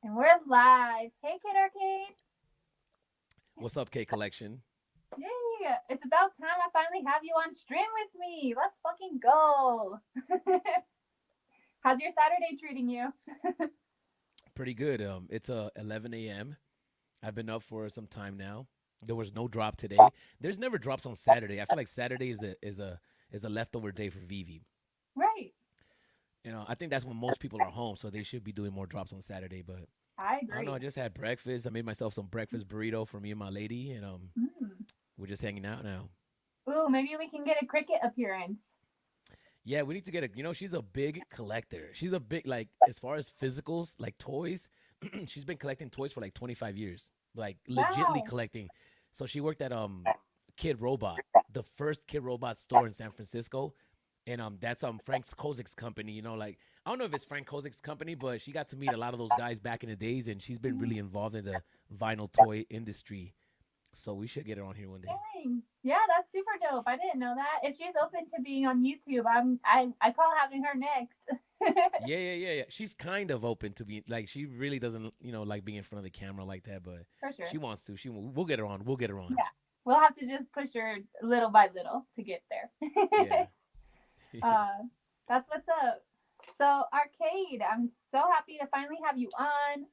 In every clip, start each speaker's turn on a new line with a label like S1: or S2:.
S1: And we're live. Hey, Kid Arcade.
S2: What's up, K Collection?
S1: Yay! It's about time I finally have you on stream with me. Let's fucking go. How's your Saturday treating you?
S2: Pretty good. It's 11 a.m. I've been up for some time now. There was no drop today. There's never drops on Saturday. I feel like Saturday is a leftover day for Vivi.
S1: Right.
S2: I think that's when most people are home, so they should be doing more drops on Saturday. But
S1: I
S2: I don't know.
S1: agree.
S2: I just had breakfast. I made myself some breakfast burrito for me and my lady, and
S1: Mm.
S2: we're just hanging out now.
S1: Ooh, maybe we can get a cricket appearance.
S2: Yeah, we need to get a. She's a big collector. She's a big like as far as physicals, like toys. She's been collecting toys for like 25 years, like legitly
S1: Wow.
S2: collecting. So she worked at Kid Robot, the first Kid Robot store in San Francisco, and that's Frank Kozik's company. Like I don't know if it's Frank Kozik's company, but she got to meet a lot of those guys back in the days, and she's been
S1: Mm,
S2: really involved in the vinyl toy industry. So we should get her on here one day.
S1: dang. Yeah, that's super dope. I didn't know that. If she's open to being on YouTube, I call having her next.
S2: Yeah, yeah, yeah, yeah. She's kind of open to being like she really doesn't, like being in front of the camera like that, but
S1: For sure.
S2: she wants to. We'll get her on. We'll get her on.
S1: Yeah. We'll have to just push her little by little to get there.
S2: Yeah.
S1: uh, that's what's up. So, Arcade, I'm so happy to finally have you on.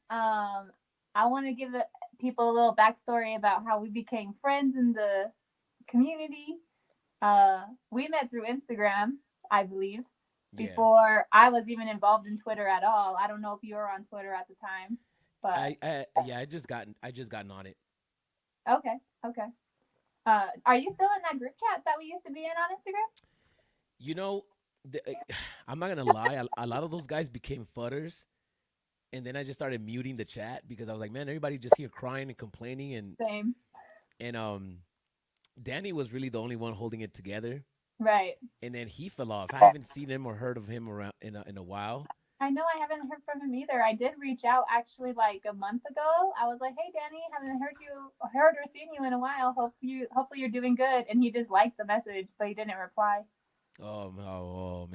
S1: I want to give the people a little backstory about how we became friends in the community. We met through Instagram, I believe,
S2: Yeah.
S1: before I was even involved in Twitter at all. I don't know if you were on Twitter at the time, but
S2: Yeah, I just gotten on it.
S1: okay, okay. Are you still in that group chat that we used to be in on Instagram?
S2: You know, the, I'm not gonna lie. A lot of those guys became fudders, and then I just started muting the chat because I was like, man, everybody just here crying and complaining, and
S1: Same.
S2: and um, Danny was really the only one holding it together,
S1: Right.
S2: and then he fell off. I haven't seen him or heard of him around in a while.
S1: I know I haven't heard from him either. I did reach out actually like a month ago. I was like, "Hey, Danny, haven't heard or seen you in a while. Hopefully you're doing good." And he just liked the message, but he didn't reply.
S2: Oh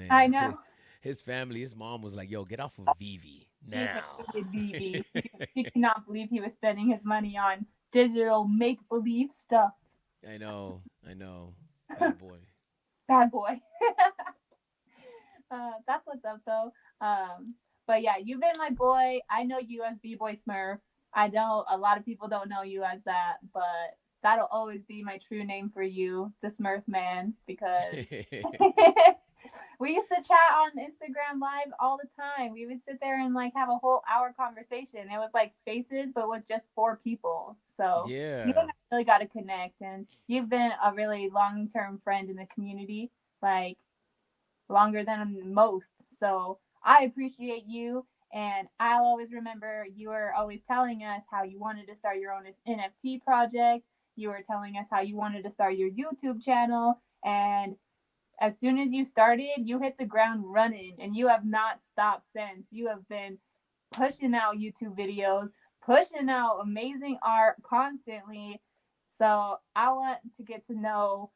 S1: I
S2: man,
S1: know
S2: his family, his mom was like, "Yo, get off of Vivi
S1: she
S2: now."
S1: hated BB. She could not believe he was spending his money on digital make believe stuff.
S2: I know, bad boy.
S1: Bad boy. That's what's up though. But yeah, you've been my boy. I know you as B Boy Smurf. I know a lot of people don't know you as that, but that'll always be my true name for you, the Smurf Man, because we used to chat on Instagram Live all the time. We would sit there and like have a whole hour conversation. It was like spaces, but with just four people. So you
S2: Yeah.
S1: and I really got to connect, and you've been a really long term friend in the community. Like longer than most. So I appreciate you. And I'll always remember you were always telling us how you wanted to start your own NFT project. You were telling us how you wanted to start your YouTube channel. And as soon as you started, you hit the ground running and you have not stopped since. You have been pushing out YouTube videos, pushing out amazing art constantly. So I want to get to know,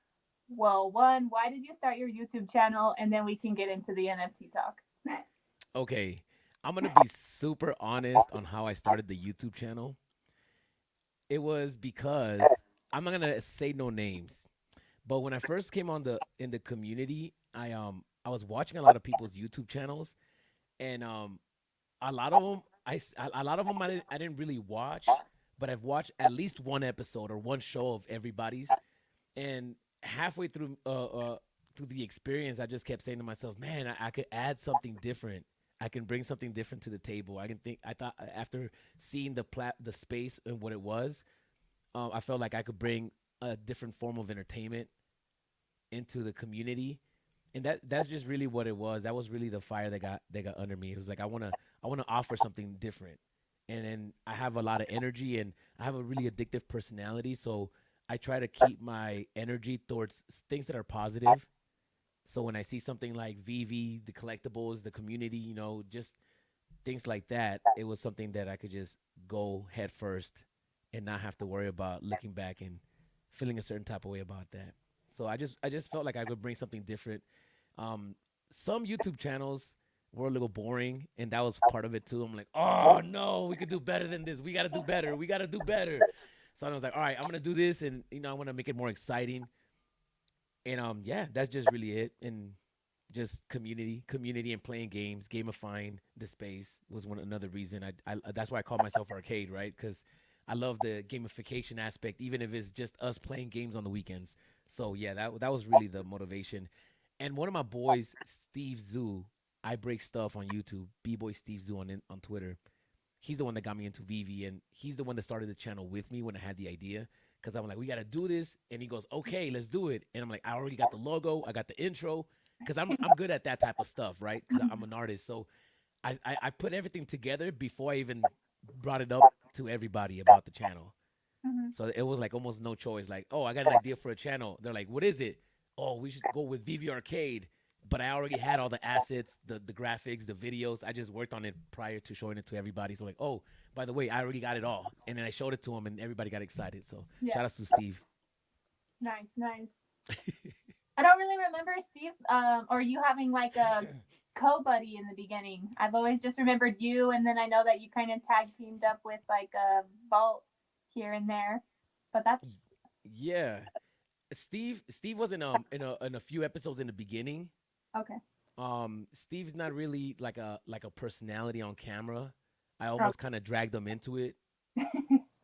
S1: well, one, why did you start your YouTube channel? And then we can get into the NFT talk.
S2: Okay. I'm gonna be super honest on how I started the YouTube channel. It was because I'm not gonna say no names, but when I first came on the in the community, I was watching a lot of people's YouTube channels, and a lot of them a lot of them I didn't really watch, but I've watched at least one episode or one show of everybody's, and halfway through the experience, I just kept saying to myself, man, I could add something different. I can bring something different to the table. I thought after seeing the space and what it was, I felt like I could bring a different form of entertainment into the community, and that's just really what it was. That was really the fire that got under me. It was like I wanna offer something different, and then I have a lot of energy and I have a really addictive personality, so I try to keep my energy towards things that are positive. So when I see something like VV, the collectibles, the community, just things like that, it was something that I could just go head first and not have to worry about looking back and feeling a certain type of way about that. So I just felt like I could bring something different. Um, some YouTube channels we're a little boring, and that was part of it too. I'm like, oh no, we could do better than this. We got to do better. We got to do better. So I was like, all right, I'm gonna do this, and I want to make it more exciting. And yeah, that's just really it. And just community, and playing games, gamifying the space was another reason. I that's why I call myself arcade, right? Because I love the gamification aspect, even if it's just us playing games on the weekends. So yeah, that was really the motivation. And one of my boys, Steve Zoo, I break stuff on YouTube. B boy Steve Zoo on Twitter. He's the one that got me into VV, and he's the one that started the channel with me when I had the idea. Because I'm like, we got to do this, and he goes, okay, let's do it. And I'm like, I already got the logo, I got the intro, because I'm good at that type of stuff, right? Because I'm an artist, so I put everything together before I even brought it up to everybody about the channel.
S1: Mm-hmm.
S2: So it was like almost no choice. Like, oh, I got an idea for a channel. They're like, what is it? Oh, we should go with Veve Arcade. But I already had all the assets, the graphics, the videos. I just worked on it prior to showing it to everybody. So like, oh, by the way, I already got it all. And then I showed it to them, and everybody got excited. So
S1: Yeah.
S2: shout outs to Steve.
S1: Nice, nice. I don't really remember Steve, or you having like a co-buddy in the beginning. I've always just remembered you, and then I know that you kind of tag teamed up with like a vault here and there. But that's
S2: Yeah, Steve was in a few episodes in the beginning.
S1: okay.
S2: Steve's not really like a personality on camera. I
S1: Oh,
S2: almost kind of dragged him into it,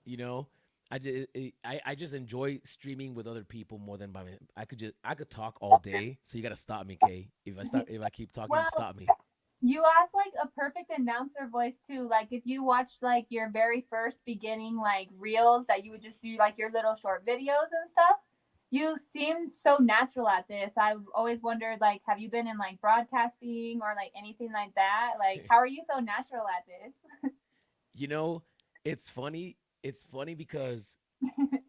S2: you know. I just enjoy streaming with other people more than by me. I could talk all day, so you got to stop me, Kay. If I keep talking,
S1: well,
S2: stop me.
S1: you have like a perfect announcer voice too. Like if you watch like your very first beginning like reels that you would just do like your little short videos and stuff, you seemed so natural at this. I've always wondered like have you been in like broadcasting or like anything like that? Like how are you so natural at this?
S2: You know, it's funny. It's funny because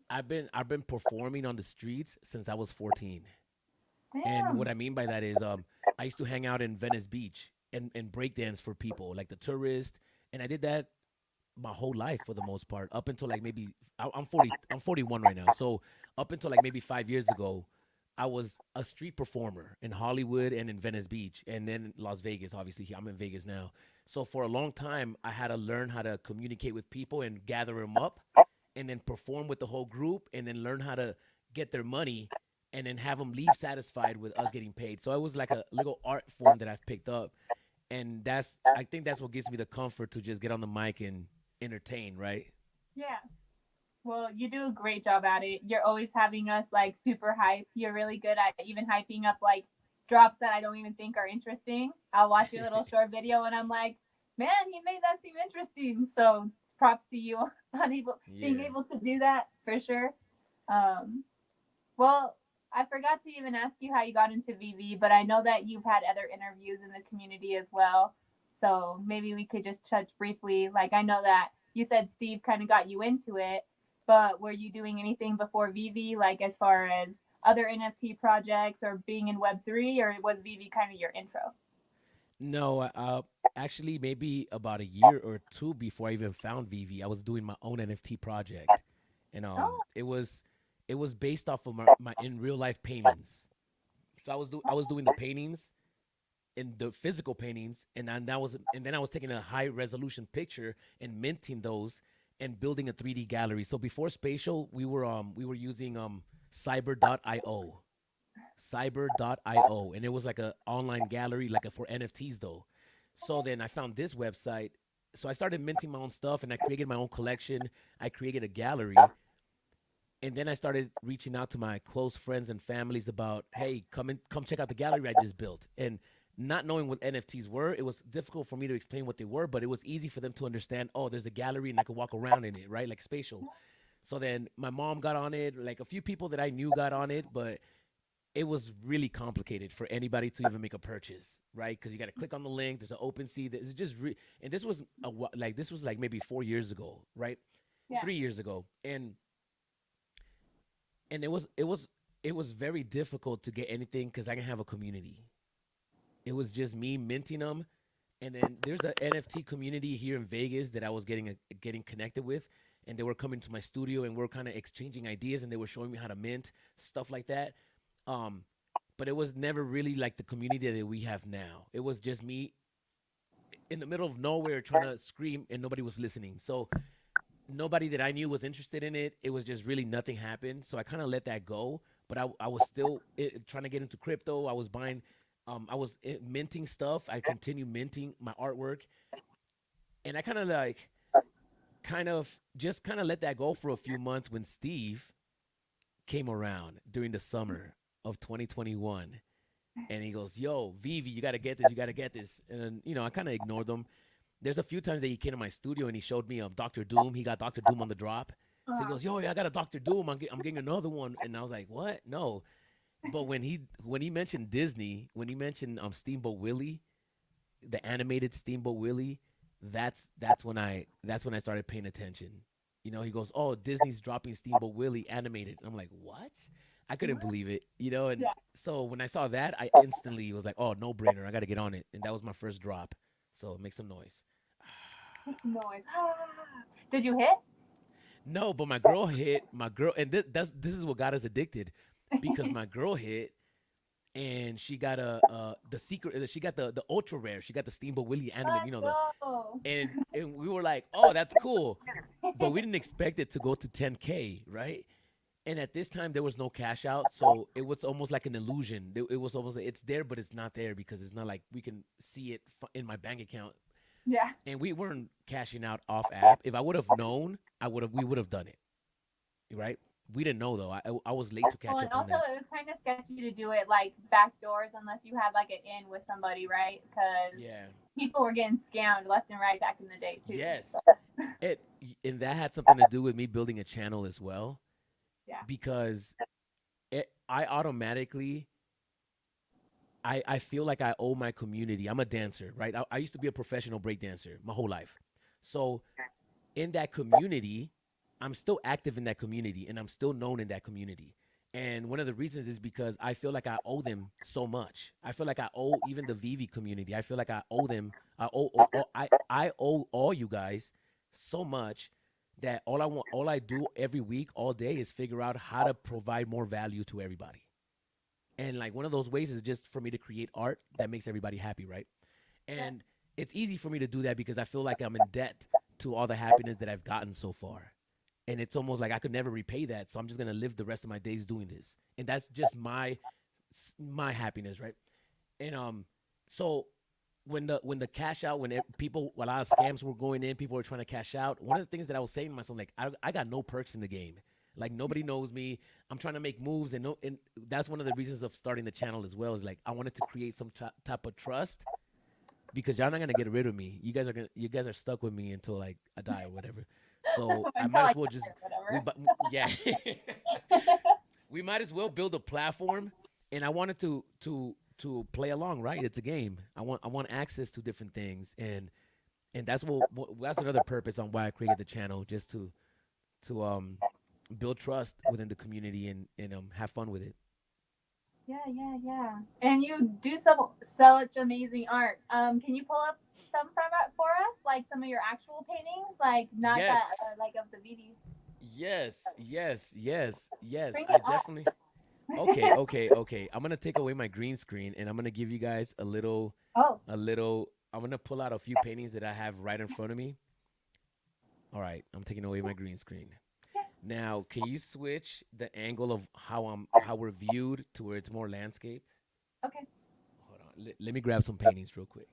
S2: I've been performing on the streets since I was 14. And what
S1: Damn.
S2: I mean by that is I used to hang out in Venice Beach and break dance for people, like the tourists. And I did that my whole life for the most part, up until like maybe I'm 40. I'm 41 right now. So up until like maybe 5 years ago, I was a street performer in Hollywood and in Venice Beach, and then Las Vegas. Obviously, I'm in Vegas now. So for a long time, I had to learn how to communicate with people and gather them up, and then perform with the whole group, and then learn how to get their money, and then have them leave satisfied with us getting paid. So it was like a little art form that I've picked up, and I think that's what gives me the comfort to just get on the mic and entertain, right?
S1: Yeah. Well, you do a great job at it. You're always having us like super hype. You're really good at even hyping up like drops that I don't even think are interesting. I'll watch your little short video and I'm like, man, he made that seem interesting. So props to you on being
S2: Yeah.
S1: able to do that for sure. Um, well, I forgot to even ask you how you got into VV, but I know that you've had other interviews in the community as well. So maybe we could just touch briefly. Like, I know that you said Steve kind of got you into it, but were you doing anything before VV, like as far as other NFT projects or being in Web3, or was VV kind of your intro?
S2: No, actually, maybe about a year or two before I even found Vivi, I was doing my own NFT project, and
S1: Oh,
S2: it was based off of my in real life paintings. So I was doing the paintings in the physical paintings, and then I was taking a high resolution picture and minting those and building a 3D gallery. So before Spatial, we were using Cyber.io, Cyber.io, and it was like a online gallery, like for NFTs though. So then I found this website. So I started minting my own stuff, and I created my own collection. I created a gallery, and then I started reaching out to my close friends and families about, hey, come check out the gallery I just built. And not knowing what NFTs were, it was difficult for me to explain what they were, but it was easy for them to understand. Oh, there's a gallery, and I could walk around in it, right? Like Spatial. So then my mom got on it, like a few people that I knew got on it, but it was really complicated for anybody to even make a purchase, right? Because you got to click on the link. There's an OpenSea. This is and this was this was like maybe 4 years ago, right?
S1: yeah.
S2: 3 years ago, and it was very difficult to get anything because I didn't have a community. It was just me minting them, and then there's an NFT community here in Vegas that I was getting connected with, and they were coming to my studio and we're kind of exchanging ideas, and they were showing me how to mint stuff like that. Um, but it was never really like the community that we have now. It was just me in the middle of nowhere trying to scream and nobody was listening. So nobody that I knew was interested in it. It was just really nothing happened. So I kind of let that go. But I was still trying to get into crypto. I was buying, I was minting stuff. I continue minting my artwork, and I kind of like, kind of just kind of let that go for a few months when Steve came around during the summer of 2021, and he goes, "Yo, Vivi, you got to get this. You got to get this." And I kind of ignored him. There's a few times that he came to my studio and he showed me Doctor Doom. He got Doctor Doom on the drop. So he
S1: Uh-huh.
S2: goes, "Yo, yeah, I got a Doctor Doom. I'm getting another one." And I was like, "What? No." But when he mentioned Disney, when he mentioned Steamboat Willie, the animated Steamboat Willie, that's when I started paying attention. He goes, "Oh, Disney's dropping Steamboat Willie animated." And I'm like, "What?" I couldn't believe it. And
S1: Yeah,
S2: so when I saw that, I instantly was like, "Oh, no brainer. I got to get on it." And that was my first drop. So make some noise.
S1: it's noise. Did you hit?
S2: No, but my girl, and this is what got us addicted, because my girl hit, and she got the secret. She got the ultra rare. She got the Steamboat Willie animate.
S1: Let's
S2: The
S1: go.
S2: and we were like, "Oh, that's cool," but we didn't expect it to go to 10K, right? And at this time, there was no cash out, so it was almost like an illusion. It was almost like it's there, but it's not there, because it's not like we can see it in my bank account.
S1: Yeah.
S2: And we weren't cashing out off app. If I would have known, we would have done it, right? We didn't know though. I was late to
S1: Well,
S2: catch
S1: and
S2: up on
S1: also
S2: that.
S1: it was kind of sketchy to do it like back doors unless you had like an in with somebody, right? Because
S2: Yeah.
S1: people were getting scammed left and right back in the day too. So
S2: Yes. It and that had something to do with me building a channel as well,
S1: yeah,
S2: because I automatically I feel like I owe my community. I'm a dancer, right? I used to be a professional break dancer my whole life. So in that community, I'm still active in that community, and I'm still known in that community. And one of the reasons is because I feel like I owe them so much. I feel like I owe even the Vivi community. I feel like I owe them. I owe all you guys so much, that all I do every week, all day, is figure out how to provide more value to everybody. And like one of those ways is just for me to create art that makes everybody happy, right?
S1: yeah,
S2: And it's easy for me to do that because I feel like I'm in debt to all the happiness that I've gotten so far. And it's almost like I could never repay that. So I'm just gonna live the rest of my days doing this. And that's just my happiness, right? And so when the cash out, people, a lot of scams were going in, people were trying to cash out. One of the things that I was saying to myself, like, I got no perks in the game. Like, nobody knows me. I'm trying to make moves, and no, and that's one of the reasons of starting the channel as well. Is like I wanted to create some type of trust, because y'all not gonna get rid of me. You guys are stuck with me until like I die or whatever. So I
S1: until
S2: might
S1: I
S2: as well just
S1: or
S2: we
S1: whatever.
S2: yeah we might as well build a platform. And I wanted to play along, right? It's a game. I want access to different things, and that's another purpose on why I created the channel, just to build trust within the community, and have fun with it.
S1: Yeah, yeah, yeah. And you do such amazing art. Can you pull up some from it for us, like some of your actual paintings, like not that
S2: Yes,
S1: like of the BD.
S2: yes, yes, yes, yes.
S1: Bring
S2: I
S1: it up.
S2: definitely. Okay, okay, okay. I'm gonna take away my green screen, and I'm gonna give you guys
S1: Oh,
S2: a little. I'm gonna pull out a few paintings that I have right in front of me. All right, I'm taking away my green screen.
S1: yes.
S2: Now, can you switch the angle of how we're viewed to where it's more landscape?
S1: Okay,
S2: Hold on. Let me grab some paintings real quick.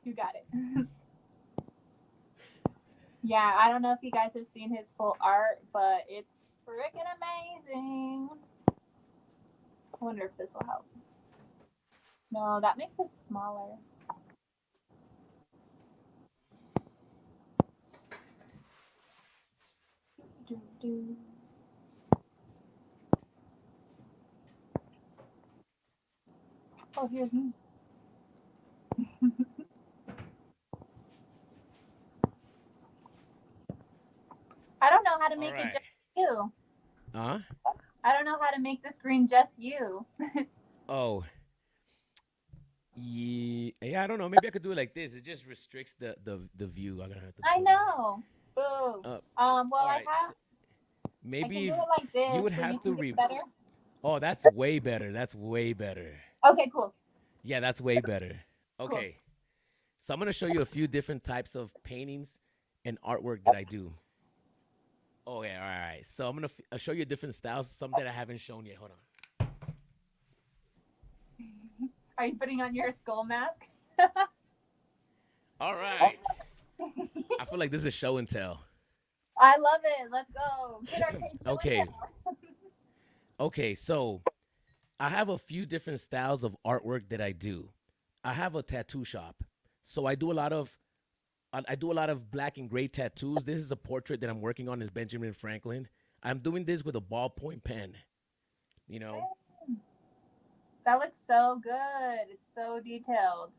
S1: you got it. Yeah, I don't know if you guys have seen his full art, but it's freaking amazing. I wonder if this will help. No, that makes it smaller. Do, do. Oh, here's me. I don't know how to
S2: All
S1: make it
S2: right.
S1: just you.
S2: Uh?
S1: I don't know how to make the screen just you.
S2: Oh, yeah. I don't know. Maybe I could do it like this. It just restricts the view. I'm gonna have to
S1: I
S2: put it
S1: know. Boo.
S2: up.
S1: Well,
S2: All right. So
S1: I can
S2: maybe
S1: do
S2: if
S1: it like
S2: you
S1: this
S2: would
S1: so you
S2: have to
S1: can get
S2: re.
S1: better.
S2: Oh, that's way better. That's way better.
S1: Okay, cool.
S2: Yeah, that's way better.
S1: Cool.
S2: Okay. So I'm gonna show you a few different types of paintings and artwork that I do. Oh yeah, all right. So I'm gonna show you different styles. Some that I haven't shown yet. Hold on.
S1: Are you putting on your skull mask?
S2: All right. I feel like this is show and tell.
S1: I love it. Let's go. Kid Arcade show and
S2: Okay.
S1: tell.
S2: Okay. So I have a few different styles of artwork that I do. I have a tattoo shop, so I do a lot of black and gray tattoos. This is a portrait that I'm working on. Is Benjamin Franklin. I'm doing this with a ballpoint pen. You know.
S1: That looks so good. It's so detailed.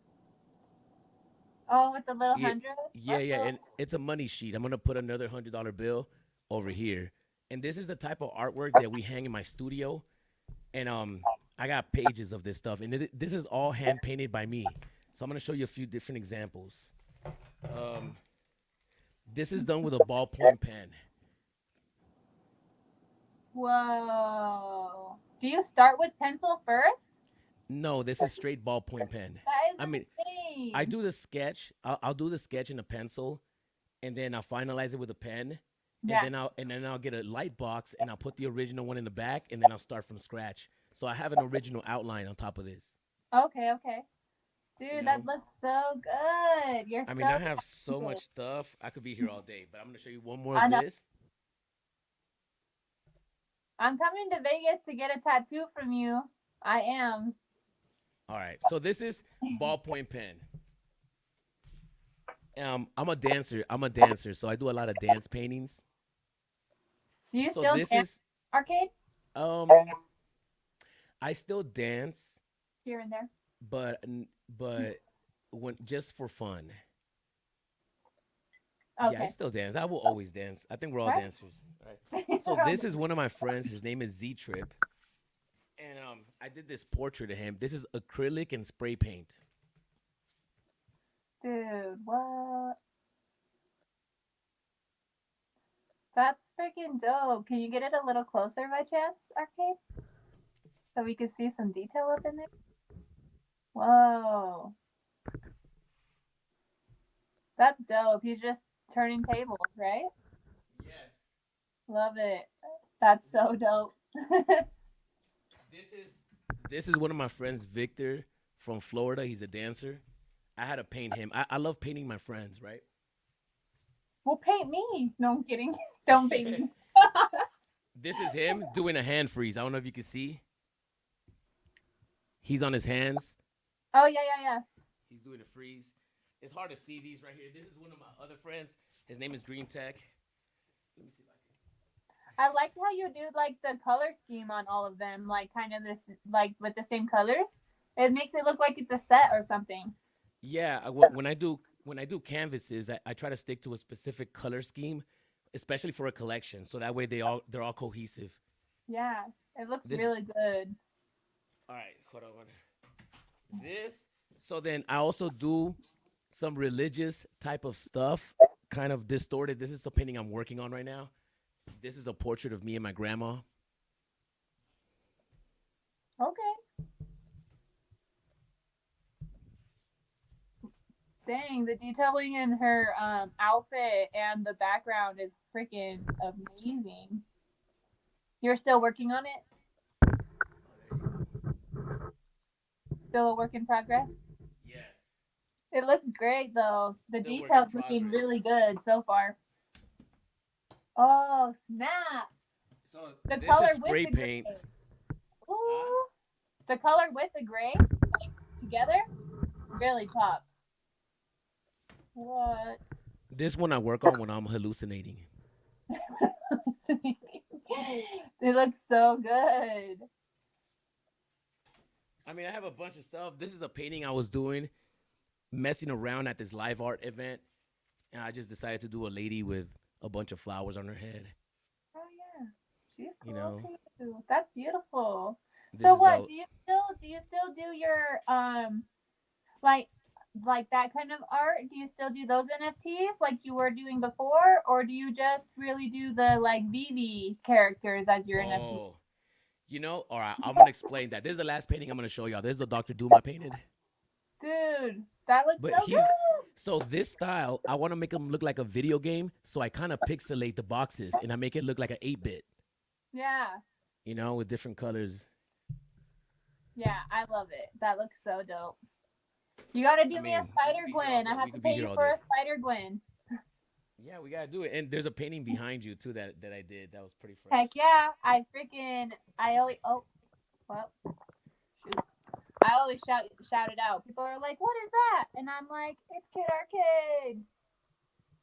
S1: Oh, with the little
S2: Yeah,
S1: 100.
S2: yeah,
S1: Let's
S2: yeah.
S1: go.
S2: And it's a money sheet. I'm gonna put another $100 bill over here. And this is the type of artwork that we hang in my studio. And I got pages of this stuff. And this is all hand painted by me. So I'm gonna show you a few different examples. Um, this is done with a ballpoint pen.
S1: Whoa. Do you start with pencil first?
S2: No, this is straight ballpoint pen.
S1: That
S2: I
S1: is
S2: mean, I
S1: insane.
S2: do the sketch. I'll do the sketch in a pencil, and then I'll finalize it with a pen, and
S1: Yeah.
S2: then I'll get a light box, and I'll put the original one in the back, and then I'll start from scratch. So I have an original outline on top of this.
S1: Okay, okay.
S2: You
S1: Dude, that
S2: know,
S1: looks so good. You're
S2: I mean, I
S1: so
S2: have so
S1: talented.
S2: much stuff. I could be here all day, but I'm gonna show you one more
S1: I
S2: of
S1: know.
S2: this.
S1: I'm coming to Vegas to get a tattoo from you. I am.
S2: All right, so this is ballpoint pen. I'm a dancer. I'm a dancer, so I do a lot of dance paintings.
S1: Do you
S2: So
S1: still
S2: this
S1: dance
S2: is
S1: arcade
S2: um, I still dance,
S1: here and there?
S2: but when just for fun. Yeah, I
S1: Okay.
S2: still dance. I will always dance. I think we're all
S1: Right?
S2: dancers, right? So this is one of my friends. His name is Z Trip, and I did this portrait of him. This is acrylic and spray paint.
S1: Dude, what? That's freaking dope. Can you get it a little closer by chance, arcade? So we can see some detail up in there? Whoa. That's dope. He's just turning tables, right?
S2: Yes.
S1: Love it. That's so dope.
S2: This is this is one of my friends, Victor from Florida. He's a dancer. I had to paint him. I love painting my friends, right?
S1: Well, paint me. No, I'm kidding. Don't paint me.
S2: This is him doing a hand freeze. I don't know if you can see. He's on his hands.
S1: Oh, yeah, yeah, yeah.
S2: He's doing a freeze. It's hard to see these right here. This is one of my other friends. His name is Green Tech. Let me see if
S1: I like how you do like the color scheme on all of them, like kind of this, like with the same colors. It makes it look like it's a set or something.
S2: Yeah, when I do canvases, I try to stick to a specific color scheme, especially for a collection, so that way they're all cohesive.
S1: Yeah, it looks
S2: This
S1: really good.
S2: all right, hold on. This so then I also do some religious type of stuff, kind of distorted. This is a painting I'm working on right now. This is a portrait of me and my grandma.
S1: Okay. Dang, the detailing in her outfit and the background is freaking amazing. You're still working on it? Still a work in progress?
S2: Yes,
S1: It looks great though. The
S2: still work in
S1: detail's looking
S2: progress.
S1: really good so far. Oh, snap.
S2: So
S1: The
S2: this
S1: color
S2: is
S1: with
S2: spray
S1: the
S2: paint.
S1: gray.
S2: Huh?
S1: Ooh. The color with the gray, like together, really pops. What?
S2: This one I work on when I'm hallucinating.
S1: They look so good.
S2: I mean, I have a bunch of stuff. This is a painting I was doing, messing around at this live art event, and I just decided to do a lady with a bunch of flowers on her head.
S1: Oh yeah, she's
S2: You
S1: cool
S2: know,
S1: too. That's beautiful.
S2: this
S1: So
S2: is
S1: what
S2: all.
S1: do you still do your like like that kind of art? Do you still do those NFTs like you were doing before, or do you just really do the like Veve characters as your NFT?
S2: Oh, all right. I'm gonna explain that. This is the last painting I'm gonna show y'all. This is the Doctor Doom I painted,
S1: Dude, that looks
S2: but
S1: so
S2: he's
S1: good.
S2: So this style, I want to make them look like a video game. So I kind of pixelate the boxes and I make it look like an 8-bit,
S1: Yeah.
S2: with different colors.
S1: Yeah, I love it. That looks so dope. You gotta
S2: I
S1: do me a
S2: mean,
S1: Spider Gwen. I
S2: we
S1: have to
S2: could be
S1: pay
S2: here
S1: you
S2: all
S1: for
S2: day.
S1: a Spider Gwen.
S2: Yeah, we gotta do it. And there's a painting behind you too that I did. That was pretty fresh.
S1: Heck yeah. I always well shoot. I always shout it out. People are like, "What is that?" And I'm like, "It's Kid Arcade."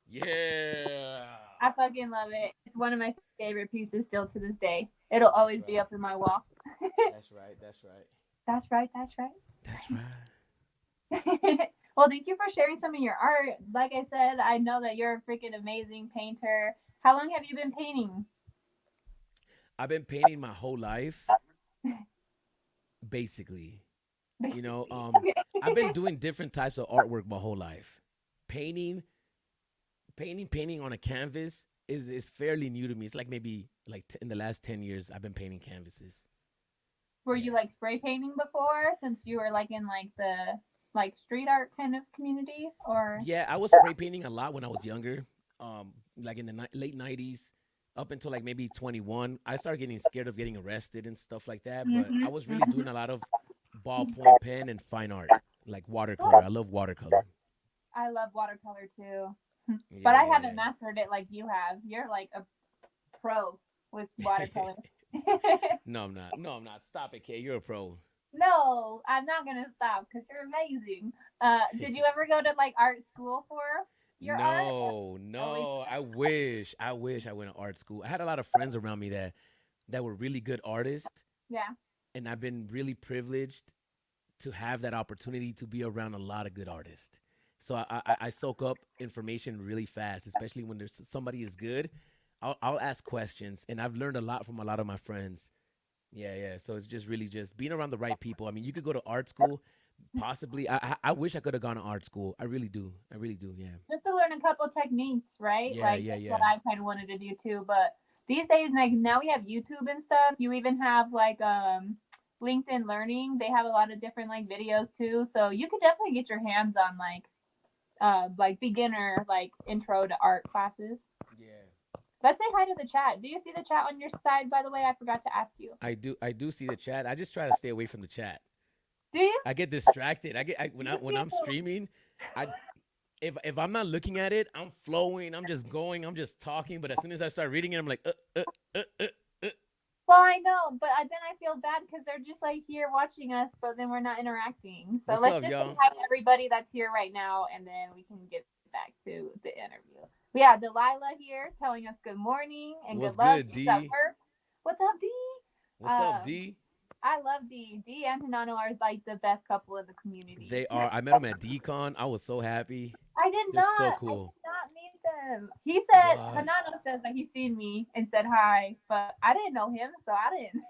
S2: Yeah,
S1: I fucking love it. It's one of my favorite pieces still to this day. It'll always
S2: that's
S1: be
S2: right.
S1: up in my wall.
S2: That's right. That's right.
S1: That's right. That's
S2: That's right.
S1: right. Well, thank you for sharing some of your art. Like I said, I know that you're a freaking amazing painter. How long have you been painting?
S2: I've been painting my whole life, basically. You know,
S1: Basically.
S2: um,
S1: Okay.
S2: I've been doing different types of artwork my whole life. Painting, painting on a canvas is fairly new to me. It's like maybe like in the last 10 years, I've been painting canvases.
S1: Were you
S2: Yeah,
S1: like spray painting before since you were like in like the like street art kind of community or
S2: yeah. I was spray painting a lot when I was younger. Like in the late '90s, up until like maybe 21. I started getting scared of getting arrested and stuff like that. But I
S1: mm-hmm,
S2: was really
S1: mm-hmm.
S2: doing a lot of ballpoint pen and fine art, like watercolor. I love watercolor.
S1: I love watercolor too. But
S2: Yeah,
S1: I
S2: yeah,
S1: haven't
S2: yeah.
S1: mastered it like you have. You're like a pro with watercolor.
S2: No, I'm not. No, I'm not. Stop it, Kay. You're a pro.
S1: No, I'm not gonna stop because you're amazing. Did you ever go to like art school for your art? Or
S2: No,
S1: always
S2: no. I wish I went to art school. I had a lot of friends around me that were really good artists,
S1: yeah.
S2: and I've been really privileged to have that opportunity to be around a lot of good artists. So I soak up information really fast, especially when there's somebody is good. I'll ask questions, and I've learned a lot from a lot of my friends. Yeah, yeah. So it's just really just being around the right people. I mean, you could go to art school, possibly. I wish I could have gone to art school. I really do. I really do. Yeah.
S1: Just to learn a couple techniques, right?
S2: Yeah,
S1: Like
S2: yeah,
S1: that's what
S2: yeah.
S1: I kind of wanted to do too. But these days, like now we have YouTube and stuff. You even have like LinkedIn Learning. They have a lot of different like videos too. So you could definitely get your hands on like beginner like intro to art classes.
S2: Yeah.
S1: Let's say hi to the chat. Do you see the chat on your side? By the way, I forgot to ask you.
S2: I do see the chat. I just try to stay away from the chat.
S1: Do you?
S2: I get distracted. When
S1: You
S2: when
S1: too.
S2: I'm streaming, I if I'm not looking at it, I'm flowing. I'm just going. I'm just talking. But as soon as I start reading it, I'm like, uh, uh. uh.
S1: Well, I know, but then I feel bad because they're just like here watching us, but then we're not interacting. So
S2: What's
S1: let's
S2: up,
S1: just say
S2: y'all?
S1: hi to everybody that's here right now, and then we can get back to the interview. We have Delilah here telling us good morning and good
S2: What's
S1: luck.
S2: good,
S1: She's at
S2: D?
S1: work. What's up, D?
S2: What's up,
S1: Um,
S2: D?
S1: I love D. D and Hanano are like the best couple in the community.
S2: They are. I met them at DCon. I was so happy.
S1: I did
S2: They're so
S1: not. I
S2: cool.
S1: did not meet them. He said
S2: What?
S1: Hanano says that he's seen me and said hi, but I didn't know him, so I didn't.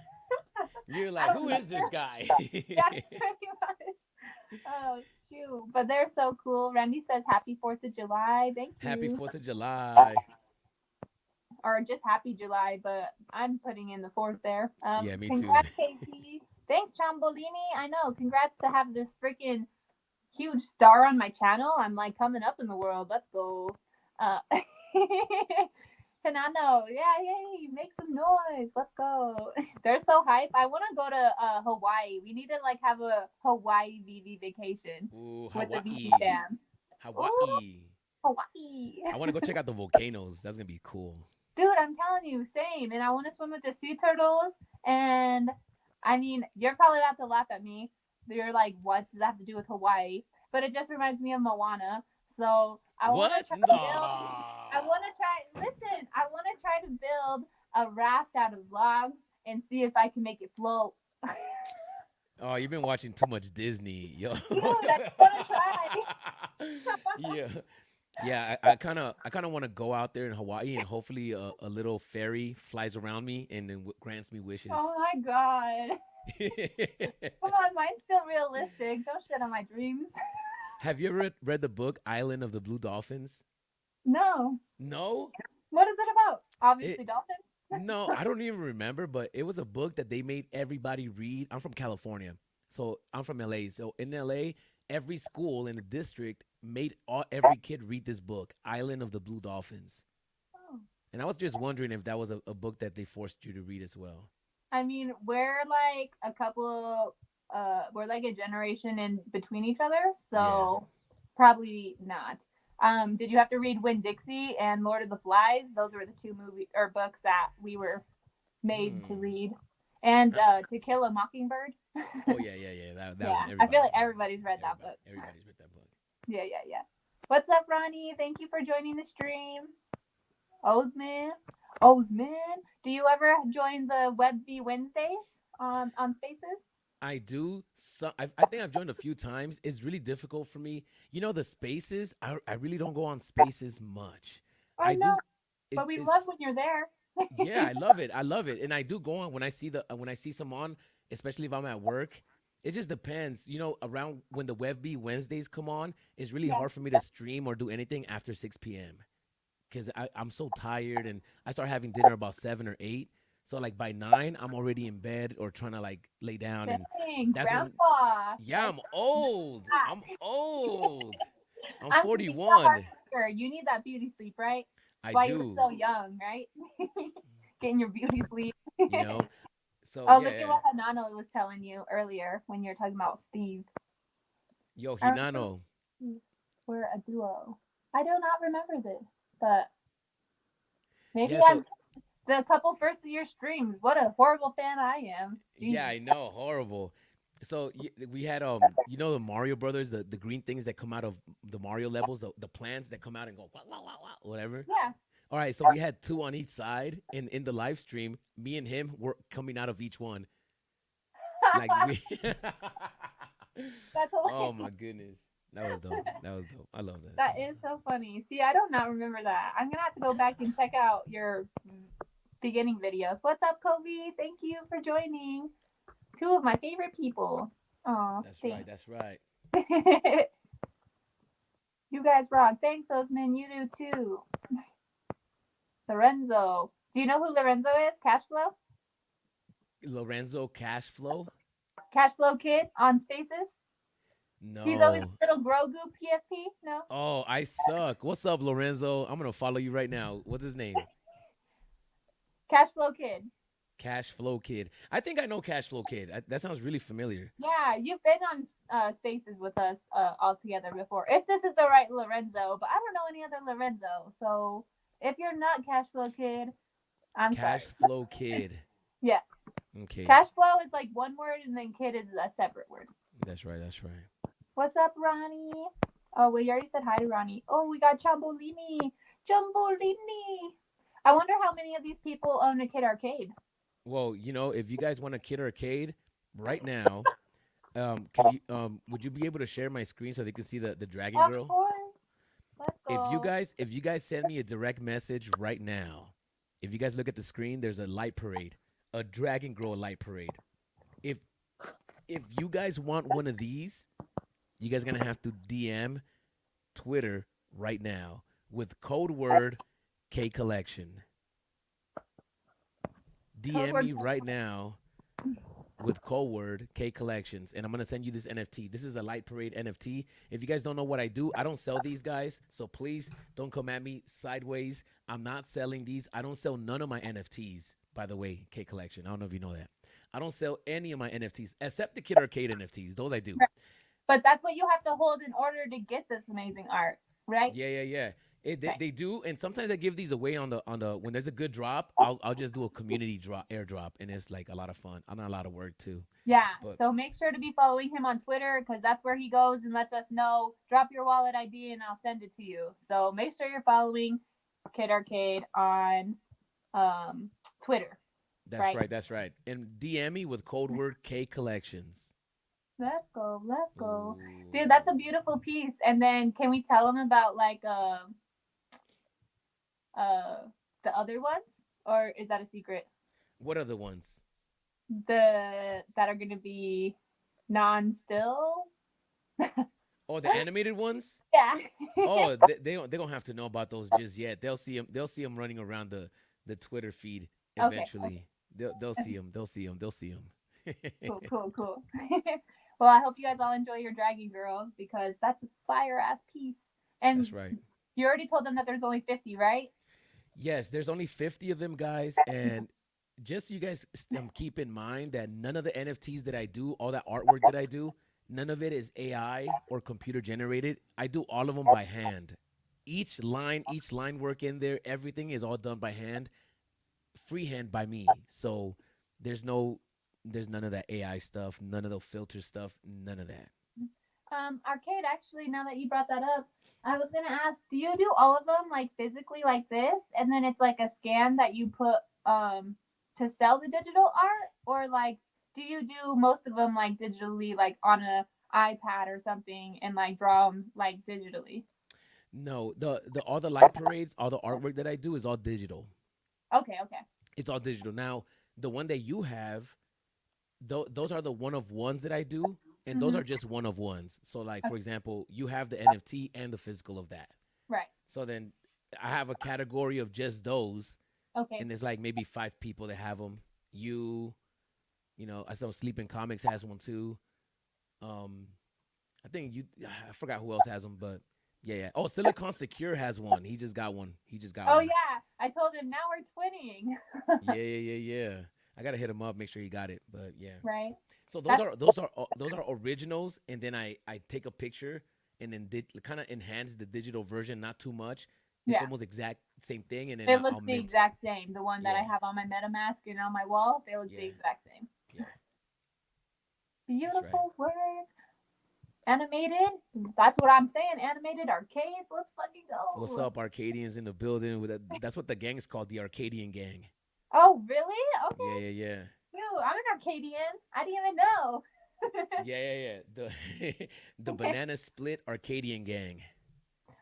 S2: You're
S1: I
S2: like,
S1: don't
S2: who
S1: know
S2: is this
S1: him.
S2: guy?
S1: Yeah, pretty much. Oh shoot! But they're so cool. Randy says Happy 4th of July. Thank
S2: Happy
S1: you,
S2: 4th of July.
S1: or just Happy July, but I'm putting in the fourth there.
S2: Yeah, me too.
S1: Congrats, Casey. Thanks, Chambolini. I know. Congrats to have this freaking huge star on my channel. I'm like coming up in the world. Let's go. Uh, Fernando, yeah, yay, make some noise. Let's go. They're so hype. I want to go to Hawaii. We need to like have a Hawaii VV vacation
S2: Ooh,
S1: with the VV
S2: Hawaii.
S1: fam. Ooh,
S2: Hawaii.
S1: Hawaii.
S2: I want to go check out the volcanoes. That's gonna be cool.
S1: Dude, I'm telling you, same. And I want to swim with the sea turtles. And I mean, you're probably about to laugh at me. You're like, what does that have to do with Hawaii? But it just reminds me of Moana. So I want to
S2: What?
S1: try to build. I
S2: No.
S1: want to try. Listen, I want to try to build a raft out of logs and see if I can make it float.
S2: Oh, you've been watching too much Disney, yo.
S1: Dude, I want to try.
S2: Yeah. Yeah, I kind of want to go out there in Hawaii and hopefully a little fairy flies around me and then grants me wishes.
S1: Oh my god. Come on, mine's still realistic. Don't shit on my dreams.
S2: Have you ever read the book Island of the Blue Dolphins?
S1: No.
S2: No?
S1: What is it about?
S2: It
S1: Obviously, dolphins.
S2: no, I don't even remember, but it was a book that they made everybody read. I'm from California. So I'm from LA. So in LA, every school in the district made every kid read this book, Island of the Blue Dolphins.
S1: Oh.
S2: And I was just wondering if that was a book that they forced you to read as well.
S1: I mean, we're like a couple. We're like a generation in between each other,
S2: Yeah.
S1: so probably not. Did you have to read Winn Dixie and Lord of the Flies? Those were the two movie or books that we were made to
S2: Hmm.
S1: read. And
S2: Uh,
S1: To Kill a Mockingbird.
S2: oh yeah, yeah, yeah. That
S1: Yeah,
S2: one.
S1: I feel
S2: Everybody,
S1: like everybody's read that
S2: everybody,
S1: book.
S2: everybody's read that book.
S1: Yeah, yeah, yeah. What's up, Ronnie? Thank you for joining the stream. Osman. Osman. Do you ever join the Web V Wednesdays on Spaces?
S2: I do. So I think I've joined a few times. It's really difficult for me. You know, the spaces. I really don't go on spaces much.
S1: I
S2: I
S1: know,
S2: do.
S1: but we love
S2: It's
S1: when you're there.
S2: yeah. I love it. I love it, and I do go on when I see when I see some on, especially if I'm at work. It just depends. You know, around when the Web B Wednesdays come on, it's really
S1: Yeah.
S2: hard for me to stream or do anything after 6 p.m. because I'm so tired and I start having dinner about 7 or 8. So like by 9, I'm already in bed or trying to like lay down, and
S1: Dang,
S2: that's when
S1: Grandpa.
S2: yeah,
S1: Let's
S2: I'm old. I'm
S1: that.
S2: old. I'm
S1: I'm thinking you're a hard
S2: 41.
S1: worker. You need that beauty sleep, right? That's
S2: I
S1: why you look
S2: do,
S1: so young, right? Getting your beauty sleep.
S2: you know. So
S1: Oh, look at
S2: yeah,
S1: what Hanano was telling you earlier when you were talking about Steve.
S2: yo
S1: I remember
S2: Hinano.
S1: we're a duo. I do not remember this, but maybe
S2: Yeah, so
S1: I'm the couple first of your streams. What a horrible fan I am.
S2: yeah,
S1: Jesus.
S2: I know, horrible. So we had you know the Mario Brothers, the green things that come out of the Mario levels, the plants that come out and go wah, wah, wah, wah, whatever.
S1: Yeah.
S2: All right, so we had two on each side in the live stream. Me and him were coming out of each one. Like we
S1: That's
S2: Oh
S1: hilarious.
S2: my goodness. That was dope. That was dope. I love that
S1: That
S2: song.
S1: is so funny. See, I don't not remember that. I'm gonna have to go back and check out your beginning videos. What's up, Kobe? Thank you for joining. Two of my favorite people. Oh,
S2: That's right.
S1: thanks.
S2: That's right.
S1: You guys rock. Thanks, Osman. You do too. Lorenzo. Do you know who Lorenzo is? Cashflow?
S2: Lorenzo Cashflow?
S1: Cashflow Kid on Spaces? He's always
S2: No.
S1: a little Grogu PFP? No?
S2: Oh, I suck. What's up, Lorenzo? I'm gonna follow you right now. What's his name?
S1: Cashflow Kid.
S2: Cashflow Kid. I think I know Cashflow Kid. That sounds really familiar.
S1: Yeah, you've been on Spaces with us all together before. If this is the right Lorenzo, but I don't know any other Lorenzo. So if you're not Cashflow Kid, I'm sorry.
S2: Cashflow Kid.
S1: Yeah.
S2: Okay.
S1: Cashflow is like one word and then kid is a separate word.
S2: That's right. That's right.
S1: What's up, Ronnie? Oh, we already said hi to Ronnie. Oh, we got Chambolini. Chambolini. I wonder how many of these people own a Kid Arcade.
S2: Well, you know, if you guys want a Kid Arcade right now, can you would you be able to share my screen so they can see the Dragon
S1: Of
S2: Girl?
S1: course. Let's
S2: If you
S1: go.
S2: guys if you guys send me a direct message right now, if you guys look at the screen, there's a light parade, a Dragon Girl light parade. If if you guys want one of these, you guys are gonna have to DM Twitter right now with code word K Collection.
S1: Code
S2: DM
S1: word.
S2: me right now with code word K Collections, and I'm gonna send you this NFT. This is a Light Parade NFT. If you guys don't know what I do, I don't sell these guys, so please don't come at me sideways. I'm not selling these. I don't sell none of my NFTs. By the way, K Collection. I don't know if you know that. I don't sell any of my NFTs except the Kid Arcade NFTs. Those I do.
S1: But that's what you have to hold in order to get this amazing art, right?
S2: Yeah, yeah, yeah.
S1: Right.
S2: They do, and sometimes I give these away on the when there's a good drop. I'll just do a community drop airdrop, and it's like a lot of fun. I'm not a lot of work too,
S1: Yeah.
S2: but
S1: So make sure to be following him on Twitter because that's where he goes and lets us know. Drop your wallet ID and I'll send it to you. So make sure you're following Kid Arcade on Twitter.
S2: that's
S1: Right.
S2: right, that's right. And DM me with code word K Collections.
S1: Let's go. Let's go. Dude,
S2: Ooh.
S1: that's a beautiful piece. And then can we tell him about like uh the other ones? Or is that a secret?
S2: What are the ones?
S1: The that are gonna be non-still?
S2: Oh, the animated ones.
S1: Yeah.
S2: Oh, they don't have to know about those just yet. They'll see them. They'll see them running around the Twitter feed
S1: Okay.
S2: eventually. They'll see them. They'll see them. They'll see them.
S1: Cool, cool, cool. Well, I hope you guys all enjoy your Dragon Girls because that's a fire ass piece.
S2: That's
S1: And
S2: right.
S1: you already told them that there's only 50, right?
S2: Yes, there's only 50 of them, guys, and just so you guys keep in mind that none of the NFTs that I do, all that artwork that I do, none of it is AI or computer generated. I do all of them by hand. Each line work in there, everything is all done by hand, freehand by me. So there's no, there's none of that AI stuff, none of the filter stuff, none of that.
S1: Arcade, actually, now that you brought that up, I was gonna ask, do you do all of them like physically like this, and then it's like a scan that you put to sell the digital art, or like do you do most of them like digitally, like on a iPad or something, and like draw them like digitally?
S2: No, the all the light parades, all the artwork that I do is all digital.
S1: Okay, okay.
S2: It's all digital. Now, the one that you have, those are the one of ones that I do, and those
S1: Mm-hmm.
S2: are just one of ones. So, like for
S1: Okay.
S2: example, you have the NFT and the physical of that.
S1: Right.
S2: So then I have a category of just those,
S1: Okay.
S2: and there's like maybe 5 people that have them. You, I saw Sleeping Comics has one too. Um, I think I forgot who else has them, but yeah, yeah. Oh, Silicon Secure has one. He just got one. He just got
S1: Oh
S2: one.
S1: yeah, I told him now we're twinning.
S2: Yeah, yeah, yeah, yeah. I gotta hit him up, make sure he got it. But yeah.
S1: Right.
S2: So those
S1: That's
S2: are those are those are originals, and then I take a picture and then did kind of enhance the digital version, not too much. It's
S1: yeah.
S2: almost exact same thing, and then
S1: It
S2: I'll
S1: looks the
S2: mint.
S1: exact same. The one that I
S2: Yeah,
S1: have on my MetaMask and on my wall, they look the
S2: yeah,
S1: exact same.
S2: yeah. That's right.
S1: Beautiful words. Animated. That's what I'm saying. Animated arcades. Let's fucking
S2: What's
S1: go.
S2: up, Arcadians in the building? That's what the gang's called, the Arcadian Gang.
S1: Oh, really?
S2: Yeah,
S1: Okay.
S2: yeah, yeah,
S1: Shoot, I'm an Arcadian. I didn't even know.
S2: yeah, yeah, yeah. The banana split Arcadian Gang.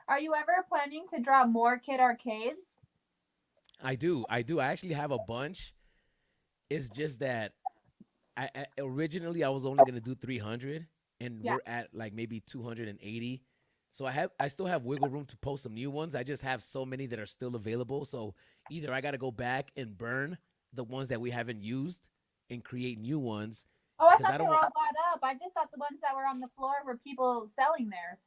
S1: Are you ever planning to draw more kid arcades?
S2: I do, I do. I actually have a bunch. It's just that originally I was only gonna do 300, and
S1: Yeah.
S2: we're at like maybe 280. So I still have wiggle room to post some new ones. I just have so many that are still available. So either I got to go back and burn the ones that we haven't used and create new ones
S1: Oh, I
S2: because
S1: thought
S2: I
S1: they
S2: don't
S1: were
S2: want.
S1: all bought up. I just thought the ones that were on the floor were people selling theirs.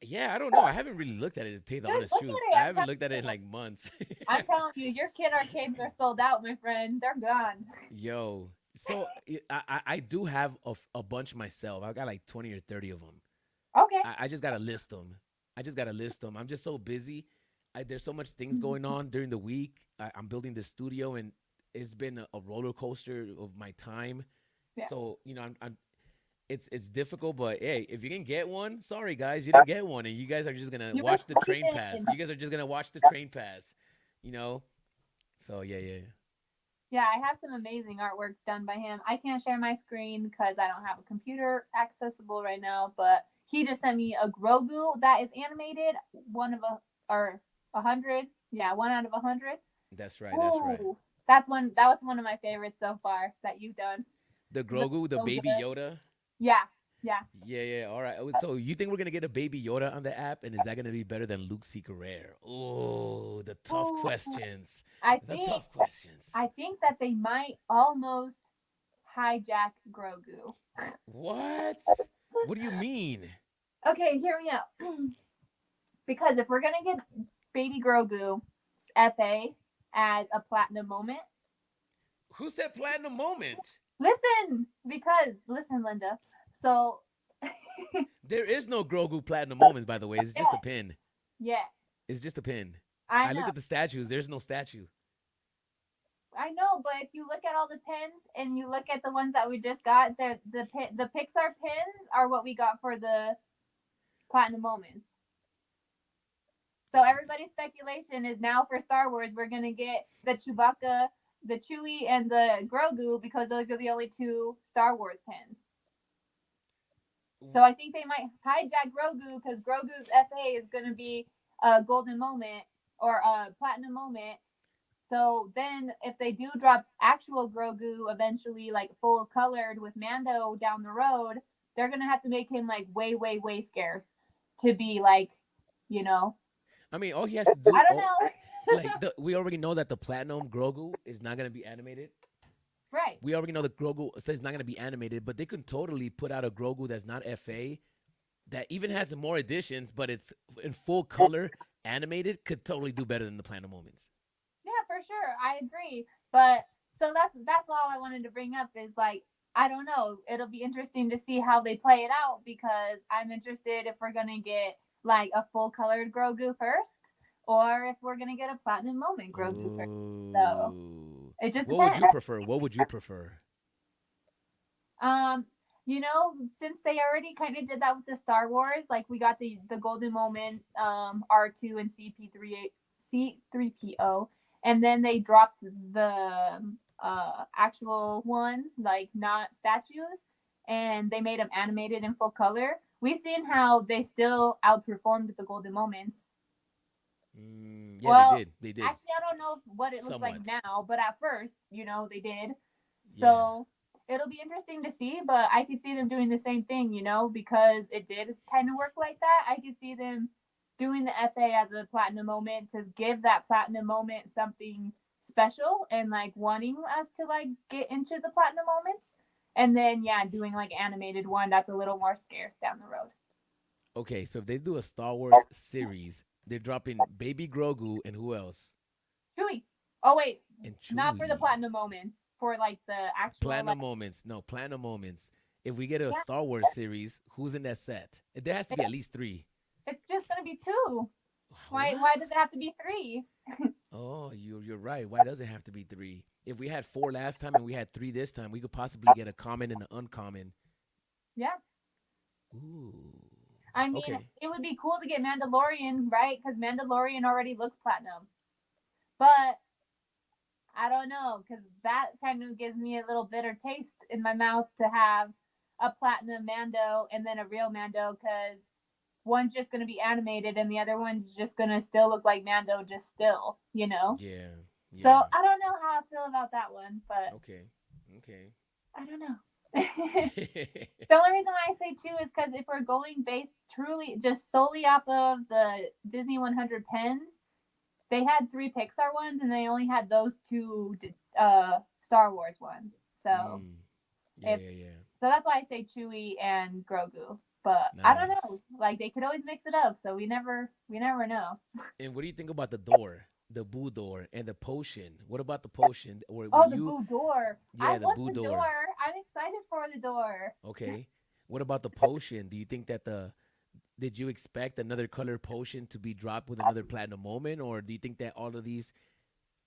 S2: Yeah, I don't know. I haven't really looked at it to tell you the
S1: Dude,
S2: honest
S1: look
S2: truth.
S1: at it.
S2: I haven't looked at it in like months.
S1: I'm telling you, your kid arcades are sold out, my friend. They're gone.
S2: Yo, so I do have a bunch myself. I got like 20 or 30 of them.
S1: Okay.
S2: I just gotta list them. I just gotta list them. I'm just so busy. There's so much things going on during the week. I'm building this studio, and it's been a roller coaster of my time.
S1: Yeah.
S2: So I'm it's difficult, but hey, if you can get one, sorry guys, you didn't get one, and you guys are just gonna
S1: You were
S2: watch the train pass.
S1: sleeping.
S2: You guys are just gonna watch the train pass, you know. So yeah, yeah,
S1: Yeah, I have some amazing artwork done by him. I can't share my screen because I don't have a computer accessible right now, but he just sent me a Grogu that is animated, one of a hundred. Yeah, 1 out of 100.
S2: that's right, that's right.
S1: Ooh, that was one of my favorites so far that you've done.
S2: The
S1: It looks
S2: Grogu, the
S1: so
S2: baby
S1: good.
S2: Yoda.
S1: Yeah, yeah.
S2: Yeah, yeah. All right. So you think we're gonna get a baby Yoda on the app, and is that gonna be better than Luke Seeker Rare? Oh, the tough
S1: Ooh,
S2: questions.
S1: I
S2: The
S1: think
S2: tough questions.
S1: I think that they might almost hijack Grogu.
S2: What? What do you mean?
S1: Okay, hear me out. Because if we're gonna get Baby Grogu FA as a platinum moment,
S2: Who said platinum moment?
S1: listen, Linda. So
S2: There is no Grogu platinum moments, by the way. It's just a
S1: yeah,
S2: pin.
S1: yeah,
S2: It's just a pin.
S1: I
S2: I looked
S1: know,
S2: at the statues. There's no statue.
S1: I know. But if you look at all the pins and you look at the ones that we just got, the Pixar pins are what we got for the platinum moments. So everybody's speculation is now for Star Wars, we're gonna get the Chewbacca, the Chewie, and the Grogu because those are the only two Star Wars pins. So I think they might hijack Grogu because Grogu's FA is gonna be a golden moment or a platinum moment. So then, if they do drop actual Grogu eventually, like full colored with Mando down the road, they're gonna have to make him like way, way, way scarce to be like, you know,
S2: I mean, all he has to do.
S1: I don't
S2: Oh,
S1: know.
S2: we already know that the platinum Grogu is not gonna be animated.
S1: Right.
S2: We already know the Grogu says it's not going to be animated, but they could totally put out a Grogu that's not FA that even has more additions, but it's in full color animated. Could totally do better than the Platinum Moments.
S1: Yeah, for sure. I agree. But so that's all I wanted to bring up is like I don't know. It'll be interesting to see how they play it out because I'm interested if we're gonna get like a full colored Grogu first, or if we're gonna get a platinum moment Grogu first. So
S2: Ooh.
S1: it just
S2: What would
S1: depends.
S2: you prefer? What would you prefer?
S1: Um, since they already kind of did that with the Star Wars, like we got the golden moment, R2 and C3PO, and then they dropped the actual ones, like not statues, and they made them animated in full color. We've seen how they still outperformed the golden moments.
S2: Yeah, they
S1: Well,
S2: did. They did.
S1: actually, I don't know what it looks like
S2: Somewhat.
S1: now, but at first, they did.
S2: Yeah.
S1: So it'll be interesting to see, but I could see them doing the same thing, because it did kind of work like that. I could see them doing the FA as a platinum moment to give that platinum moment something special and like wanting us to like get into the platinum moments. And then, yeah, doing like animated one that's a little more scarce down the road.
S2: Okay, so if they do a Star Wars series, they're dropping Baby Grogu and who else?
S1: Chewy. Oh, wait,
S2: And
S1: not for the
S2: Chewie.
S1: platinum moments, for like the actual, like,
S2: Platinum Moments. No, Platinum Moments. If we get a
S1: yeah,
S2: Star Wars series, who's in that set? There has to be at least three.
S1: it's just going to be two. Why does
S2: What?
S1: it have to be three?
S2: Oh, you're right. Why does it have to be three? If we had four last time and we had three this time, we could possibly get a common and an uncommon.
S1: Yeah.
S2: Ooh.
S1: I mean,
S2: Okay.
S1: it would be cool to get Mandalorian, right? Because Mandalorian already looks platinum. But I don't know, because that kind of gives me a little bitter taste in my mouth to have a platinum Mando and then a real Mando, because one's just going to be animated and the other one's just going to still look like Mando, just still.
S2: Yeah.
S1: So
S2: Yeah.
S1: I don't know how I feel about that one, but
S2: Okay. Okay.
S1: I don't know. The only reason why I say two is because if we're going based truly just solely off of the Disney 100 pens, they had three Pixar ones and they only had those two Star Wars ones. So
S2: mm. Yeah,
S1: if
S2: yeah, yeah.
S1: so, that's why I say Chewie and Grogu. But I don't know.
S2: Nice.
S1: Like they could always mix it up, so we never know.
S2: And what do you think about the door, the boo door, and the potion? What about the potion? Were
S1: Oh, the
S2: you?
S1: Boo door! I
S2: Yeah, the
S1: want
S2: boo
S1: the
S2: door.
S1: door. I'm excited for the door.
S2: Okay. What about the potion? Do you think that the did you expect another color potion to be dropped with another platinum moment, or do you think that all of these,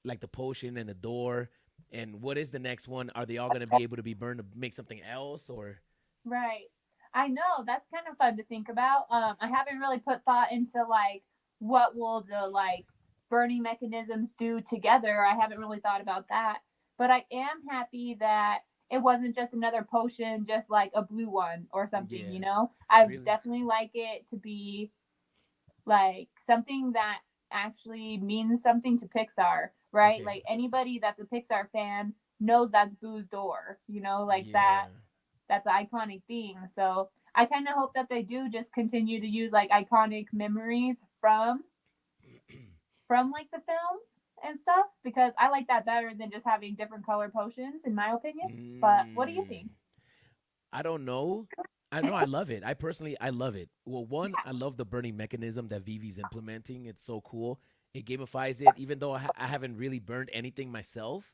S2: like the potion and the door, and what is the next one? Are they all gonna be able to be burned to make something else, or?
S1: Right. I know that's kind of fun to think about. I haven't really put thought into like what will the like burning mechanisms do together. I haven't really thought about that. But I am happy that it wasn't just another potion, just like a blue one or something.
S2: Yeah,
S1: I
S2: really?
S1: definitely like it to be like something that actually means something to Pixar, right?
S2: Okay.
S1: Like anybody that's a Pixar fan knows that's Boo's door, like
S2: Yeah.
S1: that's an iconic thing. So I kind of hope that they do just continue to use like iconic memories from like the films and stuff because I like that better than just having different color potions in my opinion. But what do you
S2: mm.
S1: think?
S2: I don't know. I know I love it. I personally I love it. Well, one, I love the burning mechanism that Vivi's implementing. It's so cool. It gamifies it. Even though I haven't really burned anything myself,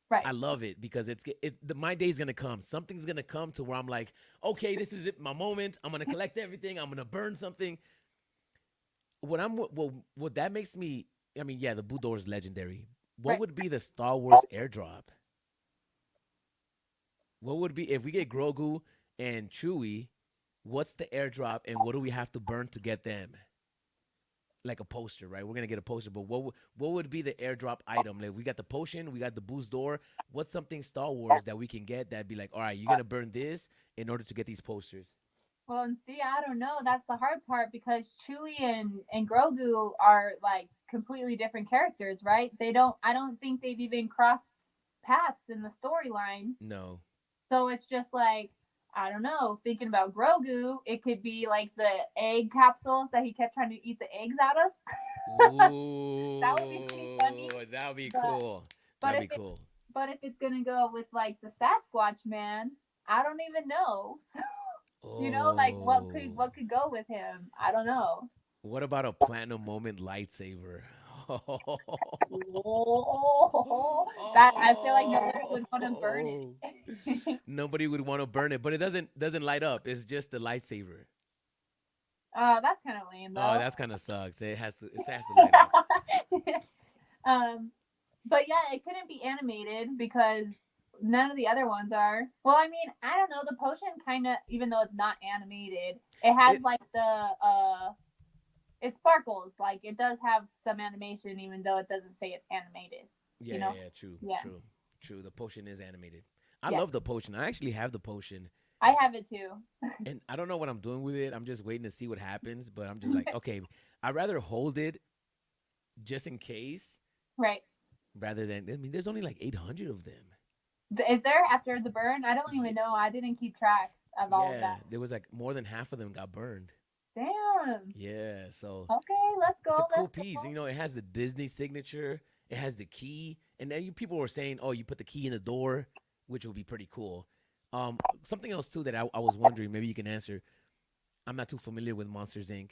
S1: Right.
S2: I love it because my day's gonna come. Something's gonna come to where I'm like, okay, this is it, my moment. I'm gonna collect everything. I'm gonna burn something. What that makes me. I mean, yeah, the Budor is legendary. What
S1: Right.
S2: would be the Star Wars airdrop? What would be if we get Grogu and Chewie? What's the airdrop, and what do we have to burn to get them? Like a poster, right? We're gonna get a poster, but what would be the airdrop item? Like we got the potion, we got the boost door. What's something Star Wars that we can get that'd be like, all right, you're gonna burn this in order to get these posters?
S1: Well, and see, I don't know. That's the hard part because Chewie and Grogu are like completely different characters, right? I don't think they've even crossed paths in the storyline.
S2: No.
S1: So it's just like I don't know. Thinking about Grogu, it could be like the egg capsules that he kept trying to eat the eggs out of. That would be pretty funny.
S2: Ooh, that'd be
S1: But
S2: cool.
S1: but
S2: That'd
S1: if
S2: be
S1: it's
S2: cool.
S1: But if it's gonna go with like the Sasquatch man, I don't even know. You know, like
S2: Oh,
S1: what could go with him? I don't know.
S2: what about a platinum moment lightsaber?
S1: Oh, that I feel like nobody would want to burn
S2: Oh,
S1: it.
S2: nobody would want to burn it, but it doesn't light up. It's just the lightsaber.
S1: That's kind of lame
S2: Oh,
S1: though.
S2: that's kind of sucks. It has to light up.
S1: um, but yeah, it couldn't be animated because none of the other ones are. Well, I mean, I don't know. The potion kind of, even though it's not animated, it has
S2: It
S1: like it sparkles. Like it does have some animation, even though it doesn't say it's animated.
S2: Yeah,
S1: You
S2: yeah,
S1: know?
S2: yeah. True,
S1: Yeah.
S2: true, true. The potion is animated. I
S1: Yeah.
S2: love the potion. I actually have the potion,
S1: I have it too.
S2: and I don't know what I'm doing with it. I'm just waiting to see what happens. But I'm just like, okay, I'd rather hold it just in case
S1: Right.
S2: rather than. I mean, there's only like 800 of them.
S1: Is there after the burn? I don't
S2: Yeah,
S1: even know. I didn't keep track of all of
S2: yeah.
S1: that.
S2: There was like more than half of them got burned.
S1: Damn.
S2: Yeah, so
S1: Okay, let's
S2: it's a
S1: go.
S2: cool
S1: Let's
S2: piece.
S1: go.
S2: You know, it has the Disney signature. It has the key, and then people were saying, "Oh, you put the key in the door," which would be pretty cool. Something else too that I was wondering, maybe you can answer. I'm not too familiar with Monsters Inc.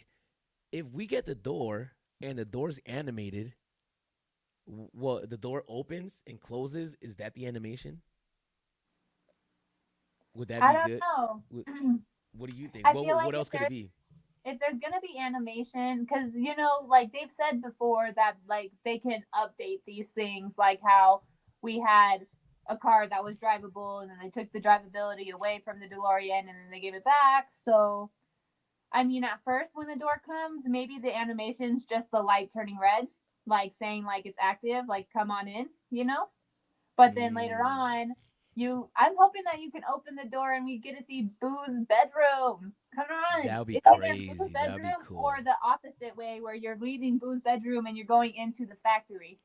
S2: If we get the door and the door's animated, well, the door opens and closes. Is that the animation? Would that
S1: I
S2: be
S1: don't
S2: good?
S1: know.
S2: What do you think?
S1: I
S2: What
S1: feel
S2: what,
S1: like
S2: what else could it be?
S1: if there's gonna be animation, because you know, like they've said before that like they can update these things, like how we had a car that was drivable and then they took the drivability away from the DeLorean and then they gave it back. So I mean, at first when the door comes, maybe the animation's just the light turning red, like saying like it's active, like come on in, you know. But then later
S2: Mm,
S1: on, I'm hoping that you can open the door and we get to see Boo's bedroom. Come on.
S2: that would be
S1: It's either Boo's
S2: crazy. That would be
S1: bedroom or
S2: cool.
S1: the opposite way where you're leaving Boo's bedroom and you're going into the factory.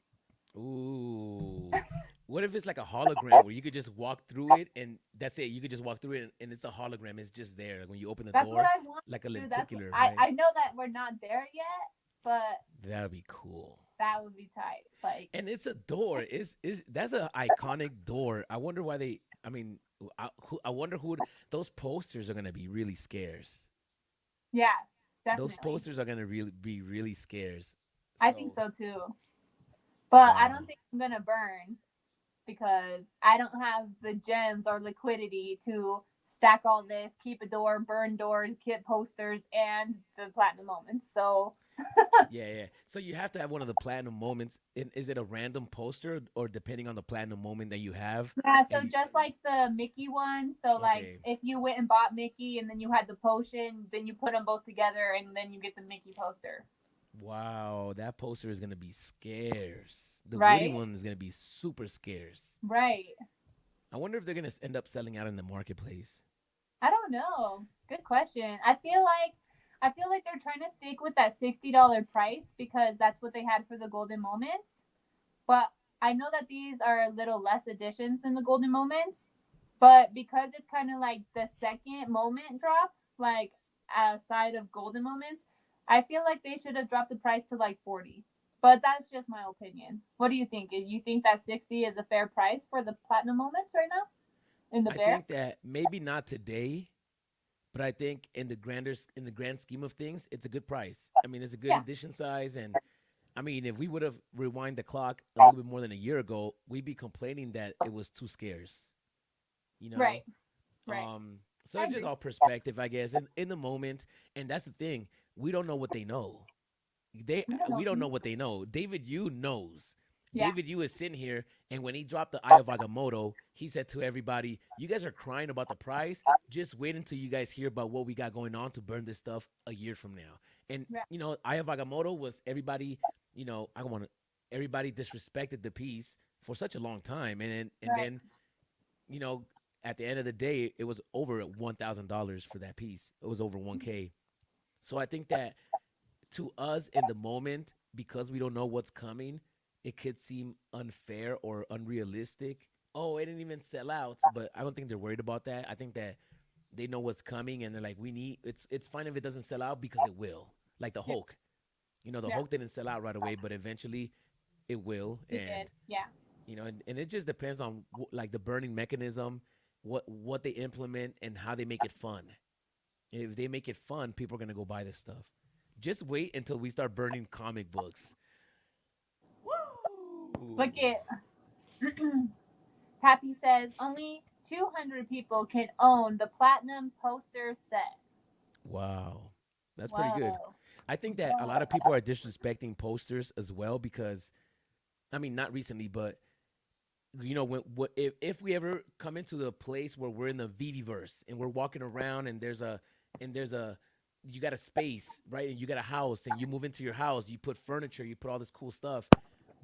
S2: Ooh. What if it's like a hologram where you could just walk through it and that's it? You could just walk through it and it's a hologram. It's just there. Like when you open the
S1: That's what
S2: door,
S1: I want
S2: like a
S1: to do. That's
S2: lenticular,
S1: I
S2: right?
S1: I know that we're not there yet, but
S2: That would be cool.
S1: that would be tight. Like
S2: And it's a door. Is that's an iconic door. I wonder why they. I mean, I wonder who those posters are gonna be really scarce.
S1: yeah,
S2: Those
S1: definitely.
S2: posters are gonna really be really scarce.
S1: I think
S2: So
S1: so too. But I don't
S2: wow.
S1: think I'm gonna burn because I don't have the gems or liquidity to stack all this, keep a door, burn doors, get posters, and the platinum moments. So
S2: Yeah, yeah. So you have to have one of the platinum moments. Is it a random poster or depending on the platinum moment that you have?
S1: yeah, so
S2: And you
S1: just like the Mickey one, so like
S2: okay.
S1: if you went and bought Mickey and then you had the potion, then you put them both together and then you get the Mickey poster.
S2: Wow, that poster is gonna be scarce. The Woody
S1: Right?
S2: one is gonna be super scarce.
S1: Right.
S2: I wonder if they're gonna end up selling out in the marketplace.
S1: I don't know. Good question. I feel like they're trying to stick with that $60 price because that's what they had for the golden moments. But I know that these are a little less editions than the golden moments. But because it's kind of like the second moment drop, like outside of golden moments, I feel like they should have dropped the price to like 40. But that's just my opinion. What do you think? You think that 60 is a fair price for the platinum moments right now in the
S2: I
S1: bear?
S2: think that maybe not today, but I think in the grand scheme of things, it's a good price. I mean, it's a good
S1: Yeah.
S2: edition size, and I mean, if we would have rewind the clock a little bit more than a year ago, we'd be complaining that it was too scarce. You know,
S1: Right. Right.
S2: so
S1: I
S2: it's just
S1: agree.
S2: all perspective, I guess, in the moment, and that's the thing. We don't know what they know.
S1: We don't
S2: We
S1: know.
S2: don't know what they know. David Yu knows.
S1: Yeah.
S2: David Yu is sitting here, and when he dropped the Eye of Agamotto, he said to everybody, "You guys are crying about the price. Just wait until you guys hear about what we got going on to burn this stuff a year from now." And
S1: Right.
S2: you know, Eye of Agamotto was everybody. You know, I don't want to. Everybody disrespected the piece for such a long time, and
S1: Right.
S2: then you know, at the end of the day, it was over $1,000 for that piece. It was over 1K. So I think that to us in the moment, because we don't know what's coming, it could seem unfair or unrealistic. Oh, it didn't even sell out, but I don't think they're worried about that. I think that they know what's coming and they're like, we need it's fine if it doesn't sell out because it will. Like the
S1: Yeah.
S2: Hulk. You know, the
S1: Yeah.
S2: Hulk didn't sell out right away, but eventually it will.
S1: He did.
S2: And
S1: Yeah.
S2: And it just depends on like the burning mechanism, what they implement, and how they make it fun. If they make it fun, people are gonna go buy this stuff. Just wait until we start burning comic books.
S1: Look
S2: Woo!
S1: at Pappy says only 200 people can own the platinum poster set.
S2: Wow, that's pretty good.
S1: Whoa.
S2: I think that a lot of people are disrespecting posters as well because, I mean, not recently, but when what if we ever come into the place where we're in the Viviverse and we're walking around and there's a you got a space, right, and you got a house and you move into your house, you put furniture, you put all this cool stuff,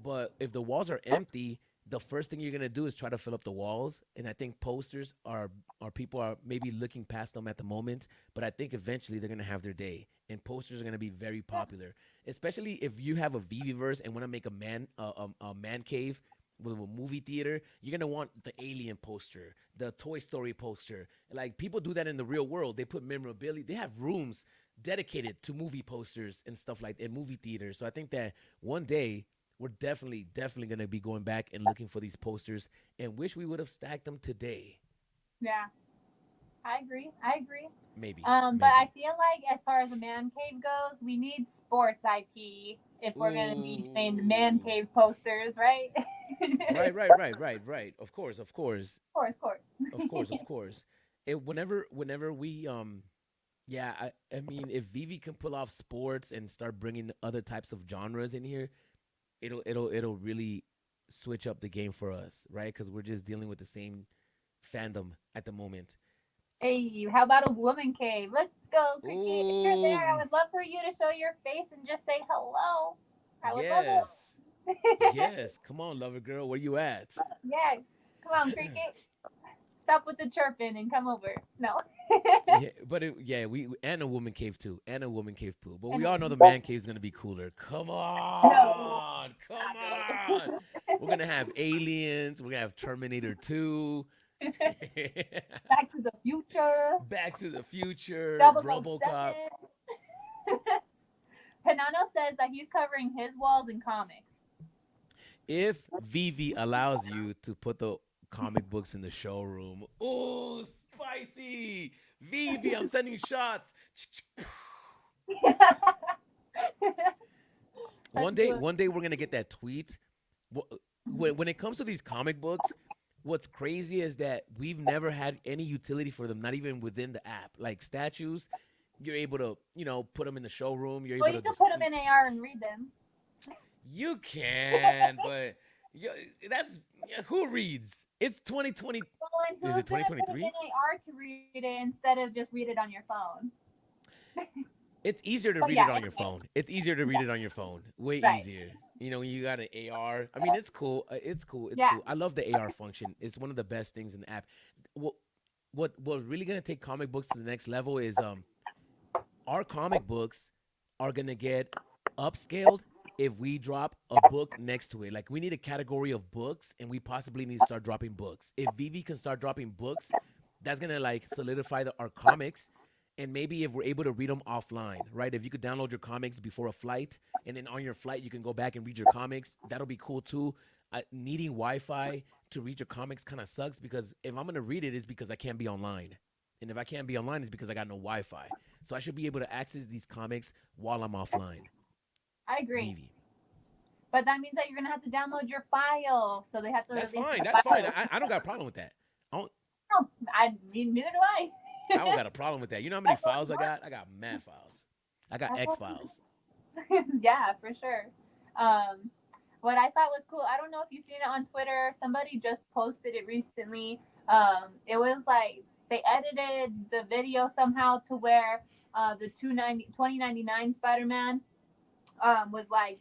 S2: but if the walls are empty, the first thing you're gonna do is try to fill up the walls. And I think posters are people are maybe looking past them at the moment, but I think eventually they're gonna have their day, and posters are gonna be very popular, especially if you have a Viviverse and want to make a man cave with a movie theater. You're gonna want the Alien poster, the Toy Story poster. Like people do that in the real world. They put memorabilia. They have rooms dedicated to movie posters and stuff like that in movie theaters. So I think that one day we're definitely gonna be going back and looking for these posters and wish we would have stacked them today.
S1: Yeah, I agree. I agree.
S2: Maybe,
S1: But I
S2: maybe.
S1: feel like as far as a man cave goes, we need sports IP if we're gonna be doing man
S2: Ooh.
S1: cave posters, right?
S2: Right. Of course, of course,
S1: Of course, of course.
S2: of course, of course. Whenever we yeah, I mean, if Vivi can pull off sports and start bringing other types of genres in here, it'll really switch up the game for us, right? Because we're just dealing with the same fandom at the moment.
S1: Hey, how about a woman cave? Let's go, Cricket. If you're there, I
S2: Ooh,
S1: would love for you to show your face and just say hello. I would love
S2: yes,
S1: it.
S2: yes. Come on, lover girl, where you at?
S1: Yeah, come on, Cricket. Stop with the chirping and come over. No.
S2: Yeah, but yeah, we and a woman cave too, and a woman cave too. But we
S1: And
S2: all know the man cave is gonna be cooler. Come
S1: no,
S2: on, come
S1: not
S2: on. We're gonna have aliens. We're gonna have Terminator 2,
S1: really. Back to the Future,
S2: Back to the Future,
S1: Double O
S2: RoboCop.
S1: Seven. Hanano says that he's covering his walls in comics.
S2: If Vivi allows you to put the comic books in the showroom, ooh, spicy. Vivi, I'm sending shots.
S1: That's good.
S2: One day we're gonna get that tweet. When it comes to these comic books, what's crazy is that we've never had any utility for them, not even within the app. Like statues, you're able to, put them in the showroom. You're
S1: Well,
S2: able
S1: you
S2: to
S1: can
S2: just,
S1: put them in AR and read them.
S2: you can, but you, that's who reads? It's 2020.
S1: Well, and
S2: Is it
S1: who's gonna put it in
S2: 2023?
S1: AR to read it instead of just read it on your phone?
S2: It's easier to
S1: But
S2: read
S1: yeah,
S2: it on your
S1: anyway,
S2: phone. It's easier to read it on your phone. Way
S1: right?
S2: easier. When you got an AR. I mean, it's cool. It's cool. It's
S1: Yeah,
S2: cool. I love the AR function. It's one of the best things in the app. What what's really gonna take comic books to the next level is our comic books are gonna get upscaled if we drop a book next to it. Like we need a category of books, and we possibly need to start dropping books. If Vivi can start dropping books, that's gonna like solidify our comics. And maybe if we're able to read them offline, right? If you could download your comics before a flight, and then on your flight you can go back and read your comics, that'll be cool too. Needing Wi-Fi to read your comics kind of sucks because if I'm gonna read it, it's because I can't be online, and if I can't be online, it's because I got no Wi-Fi. So I should be able to access these comics while I'm offline.
S1: I agree.
S2: Vivi.
S1: But that means that you're gonna have to download your file, so they have to
S2: That's
S1: release
S2: fine.
S1: the
S2: That's fine.
S1: file.
S2: I don't got a problem with that.
S1: No, I mean neither do I.
S2: I don't got a problem with that. You know how many
S1: That's what
S2: files I got? I got mad files. I got
S1: that's
S2: X
S1: what
S2: files.
S1: yeah, for sure. Um, what I thought was cool, I don't know if you've seen it on Twitter. Somebody just posted it recently. It was like they edited the video somehow to where the 2099 Spider-Man was like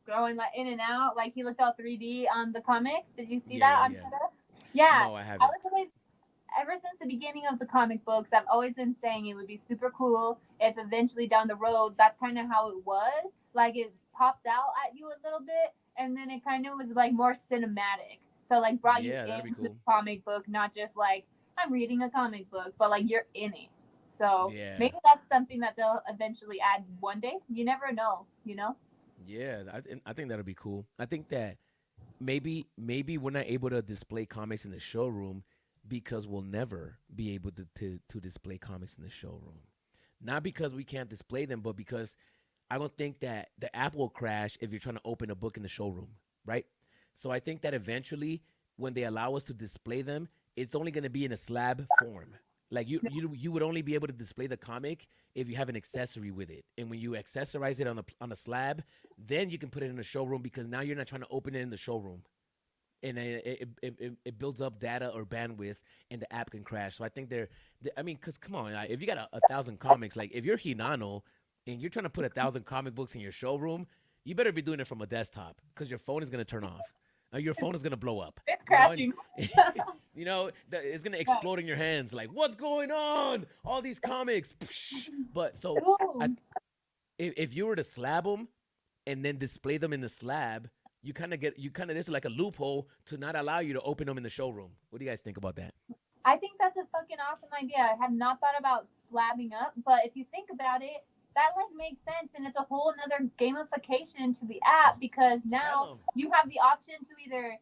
S1: going like in and out, like he looked all 3D on the comic. Did you see
S2: Yeah,
S1: that
S2: yeah,
S1: on
S2: yeah.
S1: Twitter? Yeah,
S2: No, I
S1: I
S2: haven't.
S1: was always ever since the beginning of the comic books, I've always been saying it would be super cool if eventually down the road that's kind of how it was. Like it popped out at you a little bit and then it kind of was like more cinematic. So like brought you
S2: Yeah, that'd be
S1: into the
S2: cool.
S1: comic book, not just like I'm reading a comic book, but like you're in it. So
S2: Yeah.
S1: maybe that's something that they'll eventually add one day. You never know, you know?
S2: Yeah, I think that'll be cool. I think that maybe we're not able to display comics in the showroom because we'll never be able to display comics in the showroom. Not because we can't display them, but because I don't think that the app will crash if you're trying to open a book in the showroom, right? So I think that eventually, when they allow us to display them, it's only going to be in a slab form. Like you would only be able to display the comic if you have an accessory with it, and when you accessorize it on a slab, then you can put it in the showroom because now you're not trying to open it in the showroom, and then it builds up data or bandwidth, and the app can crash. So I think I mean, because come on, like, if you got a thousand comics, like if you're Hinano and you're trying to put 1,000 comic books in your showroom, you better be doing it from a desktop because your phone is going to turn off. Your phone is going to blow up.
S1: It's
S2: You know, and
S1: crashing.
S2: it's going to explode in your hands. Like, what's going on? All these comics. But so I,
S1: Ooh.
S2: if you were to slab them and then display them in the slab, this is like a loophole to not allow you to open them in the showroom. What do you guys think about that?
S1: I think that's a fucking awesome idea. I had not thought about slabbing up, but if you think about it, that like makes sense, and it's a whole another gamification to the app because
S2: Tell
S1: now
S2: them.
S1: you have the option to either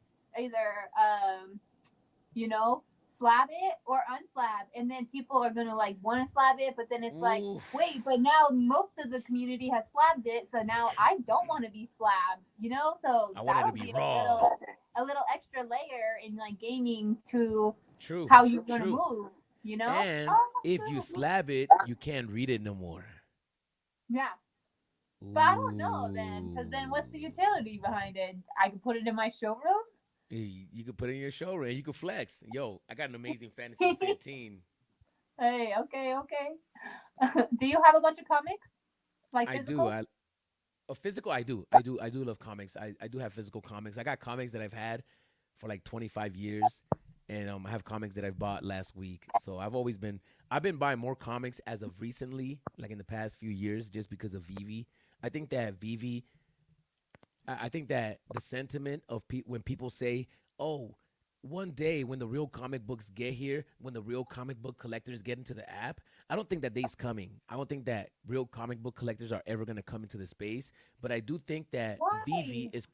S1: you know, slab it or unslab. And then people are gonna like want to slab it, but then it's like,
S2: Ooh,
S1: wait, but now most of the community has slabbed it, so now I don't want to be slabbed, you know? So
S2: I wanted to
S1: that'll
S2: be
S1: be
S2: raw.
S1: a little extra layer in like gaming to
S2: True,
S1: how you're gonna
S2: true.
S1: move, you know?
S2: And
S1: Oh,
S2: if you
S1: true.
S2: slab it, you can't read it no more.
S1: Yeah. But I don't know then, because then what's the
S2: Ooh.
S1: utility behind it? I can put it in my showroom.
S2: You could put it in your showroom. You could flex. Yo, I got an amazing fantasy 15.
S1: Hey, okay, okay. Do you have a bunch of comics? Like
S2: I do.
S1: physical?
S2: A physical, I do love comics. I do have physical comics. I got comics that I've had for like 25 years, and I have comics that I've bought last week. So I've been buying more comics as of recently, like in the past few years, just because of Vivi. I think that Vivi I think that the sentiment of when people say, "Oh, one day when the real comic books get here, when the real comic book collectors get into the app," I don't think that day's coming. I don't think that real comic book collectors are ever going to come into the space. But I do think that Vivi
S1: Why?
S2: is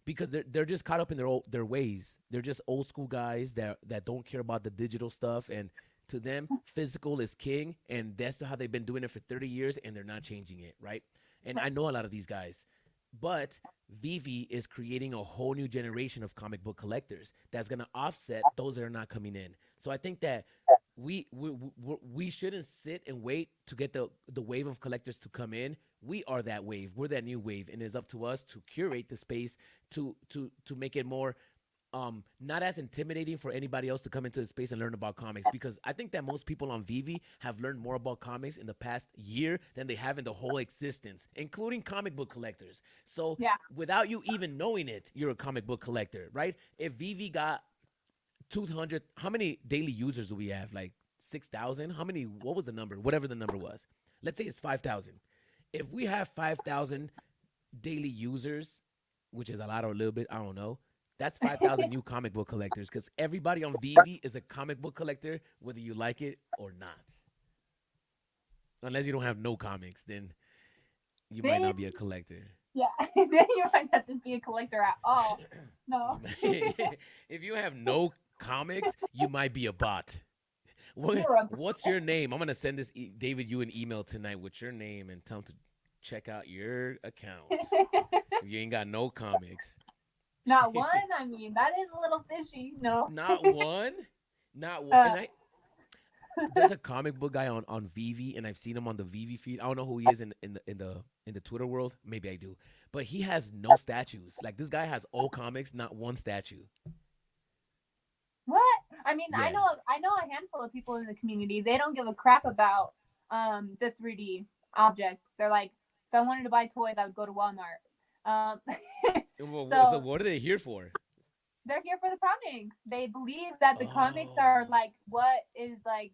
S2: because they're just caught up in their ways. They're just old school guys that don't care about the digital stuff, and to them, physical is king, and that's how they've been doing it for 30 years, and they're not changing it, right? And I know a lot of these guys, but Vivi is creating a whole new generation of comic book collectors that's gonna offset those that are not coming in. So I think that we shouldn't sit and wait to get the wave of collectors to come in. We are that wave. We're that new wave, and it's up to us to curate the space to make it more not as intimidating for anybody else to come into the space and learn about comics, because I think that most people on Vivi have learned more about comics in the past year than they have in the whole existence, including comic book collectors. So
S1: Yeah.
S2: without you even knowing it, you're a comic book collector, right? If Vivi got 200, how many daily users do we have? Like 6,000? How many? What was the number? Whatever the number was. Let's say it's 5,000. If we have 5,000 daily users, which is a lot or a little bit, I don't know. That's 5,000 new comic book collectors because everybody on Vivi is a comic book collector, whether you like it or not. Unless you don't have no comics, then you might
S1: Then
S2: not be a collector.
S1: yeah, then you might not just be a collector at all. No.
S2: You might, if you have no comics, you might be a bot.
S1: You're a
S2: What's your name? I'm gonna send David you an email tonight with your name and tell him to check out your account. If you ain't got no comics,
S1: not one. I mean, that is a little fishy. No.
S2: not one, not one.
S1: Uh,
S2: And there's a comic book guy on Vivi, and I've seen him on the Vivi feed. I don't know who he is in the Twitter world. Maybe I do, but he has no statues. Like this guy has all comics, not one statue.
S1: what? I mean,
S2: Yeah.
S1: I know a handful of people in the community. They don't give a crap about the 3D objects. They're like, if I wanted to buy toys, I would go to Walmart. Um,
S2: So
S1: so
S2: what are they here for?
S1: they're here for the comics. They believe that the comics
S2: Oh,
S1: are like what is like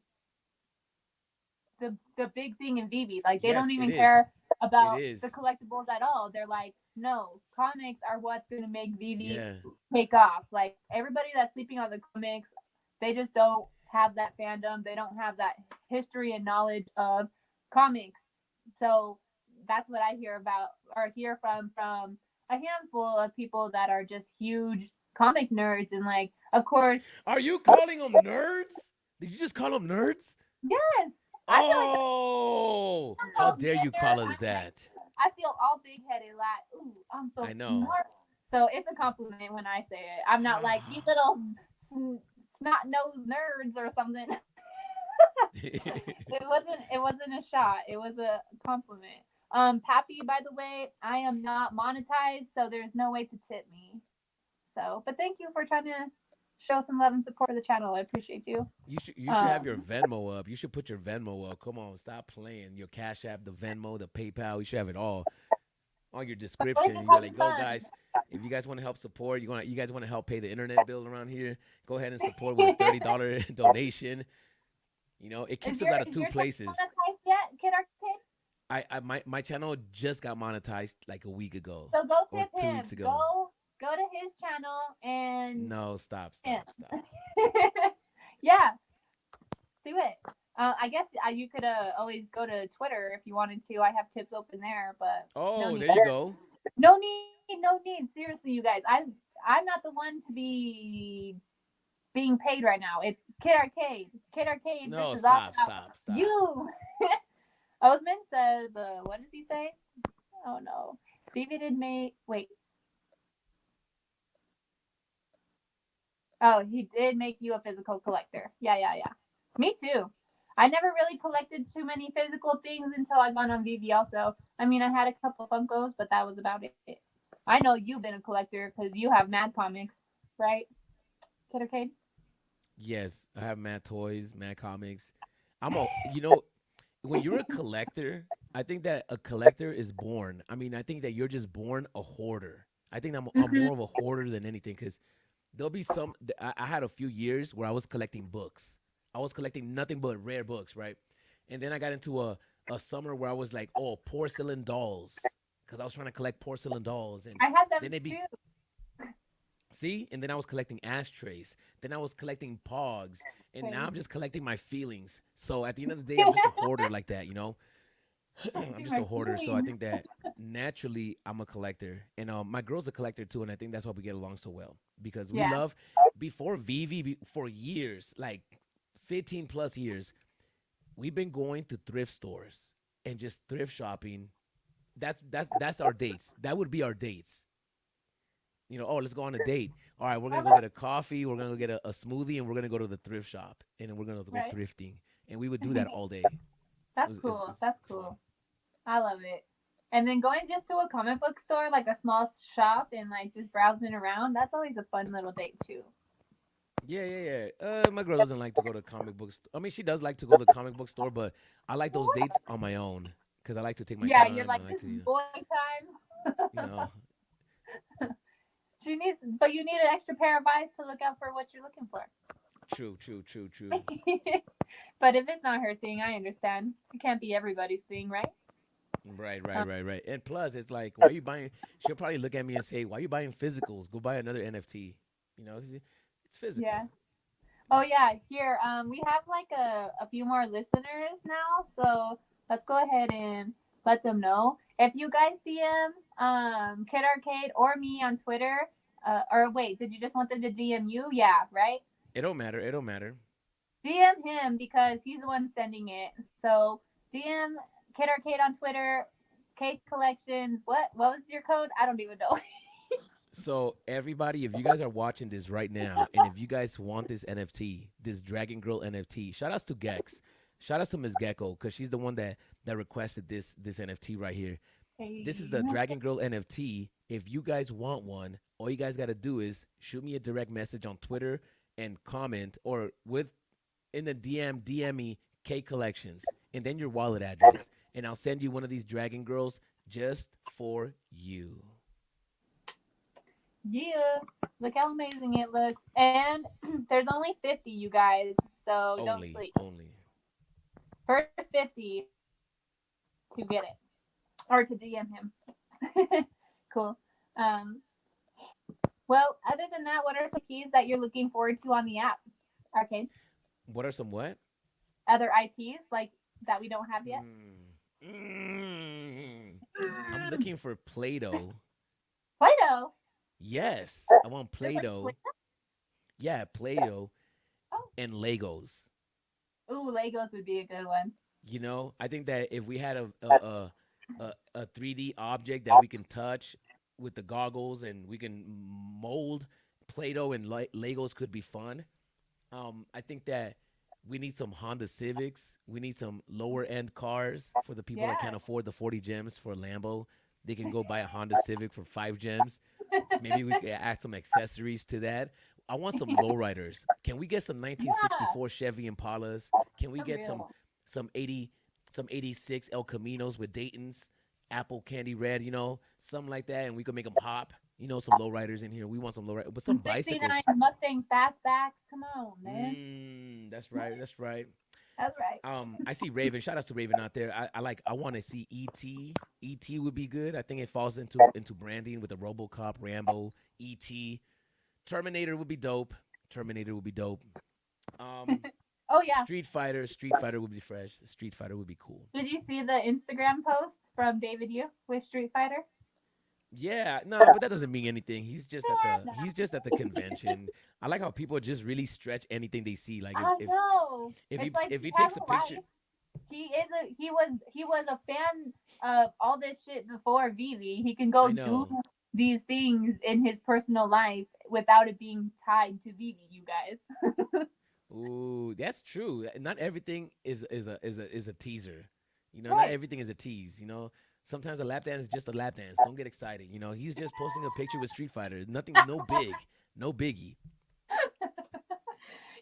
S1: the big thing in Vivi. Like they don't
S2: yes, it
S1: even
S2: is.
S1: care
S2: It
S1: about the
S2: is.
S1: collectibles at all. They're like, no, comics are what's gonna make Vivi
S2: Yeah.
S1: take off. Like everybody that's sleeping on the comics, they just don't have that fandom. They don't have that history and knowledge of comics. So that's what I hear about or hear from a handful of people that are just huge comic nerds, and like, of course,
S2: Are you calling them nerds? Did you just call them nerds?
S1: yes, I feel like
S2: Oh,
S1: I'm
S2: how
S1: all
S2: dare you
S1: nerd.
S2: call us that?
S1: I feel all big headed, like, ooh, I'm so
S2: I know.
S1: smart. So it's a compliment when I say it. I'm not like you little snot nosed nerds or something. It wasn't a shot. It was a compliment. Pappy, by the way, I am not monetized, so there's no way to tip me. So, but thank you for trying to show some love and support for the channel. I appreciate you.
S2: You should have your
S1: Um,
S2: Venmo up. You should put your Venmo up. Come on, stop playing. Your Cash App, the Venmo, the PayPal. You should have it all on your
S1: but we're
S2: description.
S1: just
S2: You be
S1: having
S2: like, "Go
S1: fun.
S2: guys, if you guys want to help support, you guys want to help pay the internet bill around here, go ahead and support with a $30 donation." You know, it keeps us out of
S1: Is
S2: two
S1: your channel
S2: places.
S1: monetized yet, Kid Arcade?
S2: My channel just got monetized like a week ago
S1: So go
S2: or
S1: tip
S2: 2 weeks
S1: him.
S2: ago.
S1: Go to his channel and
S2: No, stop,
S1: him.
S2: stop, stop.
S1: Yeah, do it. I guess you could always go to Twitter if you wanted to. I have tips open there, but no
S2: Oh,
S1: need.
S2: there you go.
S1: No need. No need. Seriously, you guys. I'm not the one to be being paid right now. It's Kid Arcade. Kid Arcade. This
S2: No,
S1: is all
S2: stop,
S1: about
S2: stop, stop.
S1: you. Osman says, what does he say? Oh no. David did make. Wait. Oh, he did make you a physical collector. Yeah, yeah, yeah. Me too. I never really collected too many physical things until I got on VV. Also, I mean, I had a couple Funkos, but that was about it. I know you've been a collector because you have mad comics, right, Kid Arcade?
S2: Yes, I have mad toys, mad comics. You know, when you're a collector, I think that a collector is born. I mean, I think that you're just born a hoarder. I think I'm
S1: Mm-hmm.
S2: more of a hoarder than anything because there'll be I had a few years where I was collecting books. I was collecting nothing but rare books, right? And then I got into a summer where I was like, oh, porcelain dolls, because I was trying to collect porcelain dolls, and
S1: I had them
S2: then they be
S1: too.
S2: see, and then I was collecting ashtrays. Then I was collecting pogs, and now I'm
S1: Crazy.
S2: just collecting my feelings. So at the end of the day, I'm just a hoarder like that, you know. I'm
S1: Collecting
S2: just a
S1: my
S2: hoarder, so I
S1: feelings.
S2: think that naturally I'm a collector, and my girl's a collector too, and I think that's why we get along so well because we
S1: Yeah.
S2: love. Before Vivi, for years, like 15 plus years, we've been going to thrift stores and just thrift shopping. That's our dates. That would be our dates. You know, oh, let's go on a date. All right, we're
S1: I
S2: gonna go
S1: love
S2: get a coffee. We're gonna go get a smoothie, and we're gonna go to the thrift shop, and then we're gonna go
S1: right.
S2: thrifting, and we would do that all day.
S1: That's cool. That's
S2: It's fun.
S1: cool. I love it. And then going just to a comic book store, like a small shop, and like just browsing around, that's always a fun little date too.
S2: Yeah, yeah, yeah. My girl doesn't like to go to comic books. I mean, she does like to go to the comic book store, but I like those dates on my own because I like to take my
S1: Yeah, you're
S2: time.
S1: like,
S2: I like
S1: this
S2: to,
S1: is boy time.
S2: you know,
S1: She needs, but you need an extra pair of eyes to look out for what you're looking for.
S2: true, true, true, true.
S1: But if it's not her thing, I understand. It can't be everybody's thing, right?
S2: Right, right,
S1: Um,
S2: right, right. And plus, it's like, why are you buying? She'll probably look at me and say, "Why are you buying physicals? Go buy another NFT." You know, 'cause it's physical.
S1: yeah. Oh yeah. Here, we have like a few more listeners now, so let's go ahead and let them know. If you guys DM Kid Arcade or me on Twitter, or wait, did you just want them to DM you? Yeah, right.
S2: It don't matter. It don't matter.
S1: DM him because he's the one sending it. So DM Kid Arcade on Twitter. Cake Collections. What was your code? I don't even know.
S2: So everybody, if you guys are watching this right now, and if you guys want this NFT, this Dragon Girl NFT, shout outs to Gex, shout outs to Miss Gecko, because she's the one that requested this NFT right here. This is
S1: Hey.
S2: the Dragon Girl NFT. If you guys want one, all you guys got to do is shoot me a direct message on Twitter and comment, or with in the DM me K Collections, and then your wallet address, and I'll send you one of these Dragon Girls just for you.
S1: Yeah. Look how amazing it looks. And there's only 50, you guys. So don't
S2: Only,
S1: sleep.
S2: only.
S1: First 50 to get it or to DM him. Cool. Um, well, other than that, what are some IPs that you're looking forward to on the app? Arcade.
S2: What are some what?
S1: Other IPs like that we don't have yet?
S2: Mm. Mm. I'm looking for Play Doh.
S1: Play-Doh.
S2: Yes, I want
S1: Just like
S2: Play-Doh.
S1: Play-Doh.
S2: Yeah, Play-Doh
S1: Oh,
S2: and Legos.
S1: ooh, Legos would be a good one.
S2: I think that if we had a 3D object that we can touch with the goggles and we can mold, Play-Doh and Legos could be fun. I think that we need some Honda Civics. We need some lower end cars for the people that
S1: Yeah.
S2: can't afford the 40 gems for a Lambo. They can go buy a Honda Civic for 5 gems. Maybe we could add some accessories to that. I want some lowriders. Can we get some
S1: Yeah,
S2: 1964 Chevy Impalas? Can we
S1: for
S2: get some
S1: real.
S2: some 80 some 86 El Caminos with Dayton's apple candy red, something like that, and we could make them hop. Some lowriders in here. We want some lowriders, but
S1: Some
S2: some
S1: 69
S2: bicycles.
S1: Mustang fastbacks. Come on, man.
S2: That's right. That's right.
S1: That's right.
S2: I see Raven. Shout out to Raven out there. I want to see ET. ET would be good. I think it falls into branding with the RoboCop, Rambo, ET. Terminator would be dope. Terminator would be dope. Um,
S1: Oh yeah.
S2: Street Fighter. Street Fighter would be fresh. Street Fighter would be cool.
S1: Did you see the Instagram post from David Yu with Street Fighter?
S2: Yeah, no, but that doesn't mean anything. He's just at the
S1: Yeah,
S2: he's just at the convention. I like how people just really stretch anything they see. Like if
S1: I
S2: if
S1: know.
S2: if
S1: It's
S2: he
S1: like
S2: if
S1: he
S2: he
S1: has
S2: takes a
S1: a
S2: picture,
S1: life. He was a fan of all this shit before Vivi. He can go
S2: I
S1: do
S2: know.
S1: these things in his personal life without it being tied to Vivi, you guys.
S2: Ooh, that's true. Not everything is a teaser. Not
S1: Right.
S2: everything is a tease. Sometimes a lap dance is just a lap dance. Don't get excited. He's just posting a picture with Street Fighter. Nothing, no big, no biggie.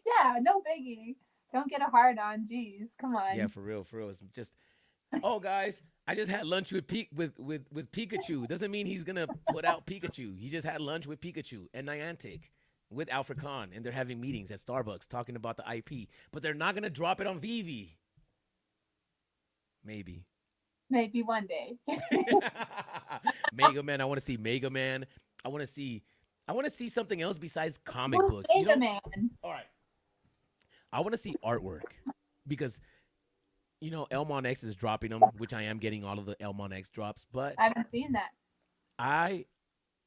S1: Yeah, no biggie. Don't get a hard on. Jeez, come
S2: Yeah,
S1: on.
S2: for real, for real. It's just, oh guys, I just had lunch with Pikachu. Doesn't mean he's gonna put out Pikachu. He just had lunch with Pikachu and Niantic with Alfred Khan, and they're having meetings at Starbucks talking about the IP. But they're not gonna drop it on Vivi. Maybe.
S1: Maybe one day.
S2: Mega Man. I want to see Mega Man. I want to see. I want to see something else besides comic
S1: Who's
S2: books.
S1: Mega Man?
S2: All right. I want to see artwork because Elmon X is dropping them, which I am getting all of the Elmon X drops. But
S1: I haven't seen that.
S2: I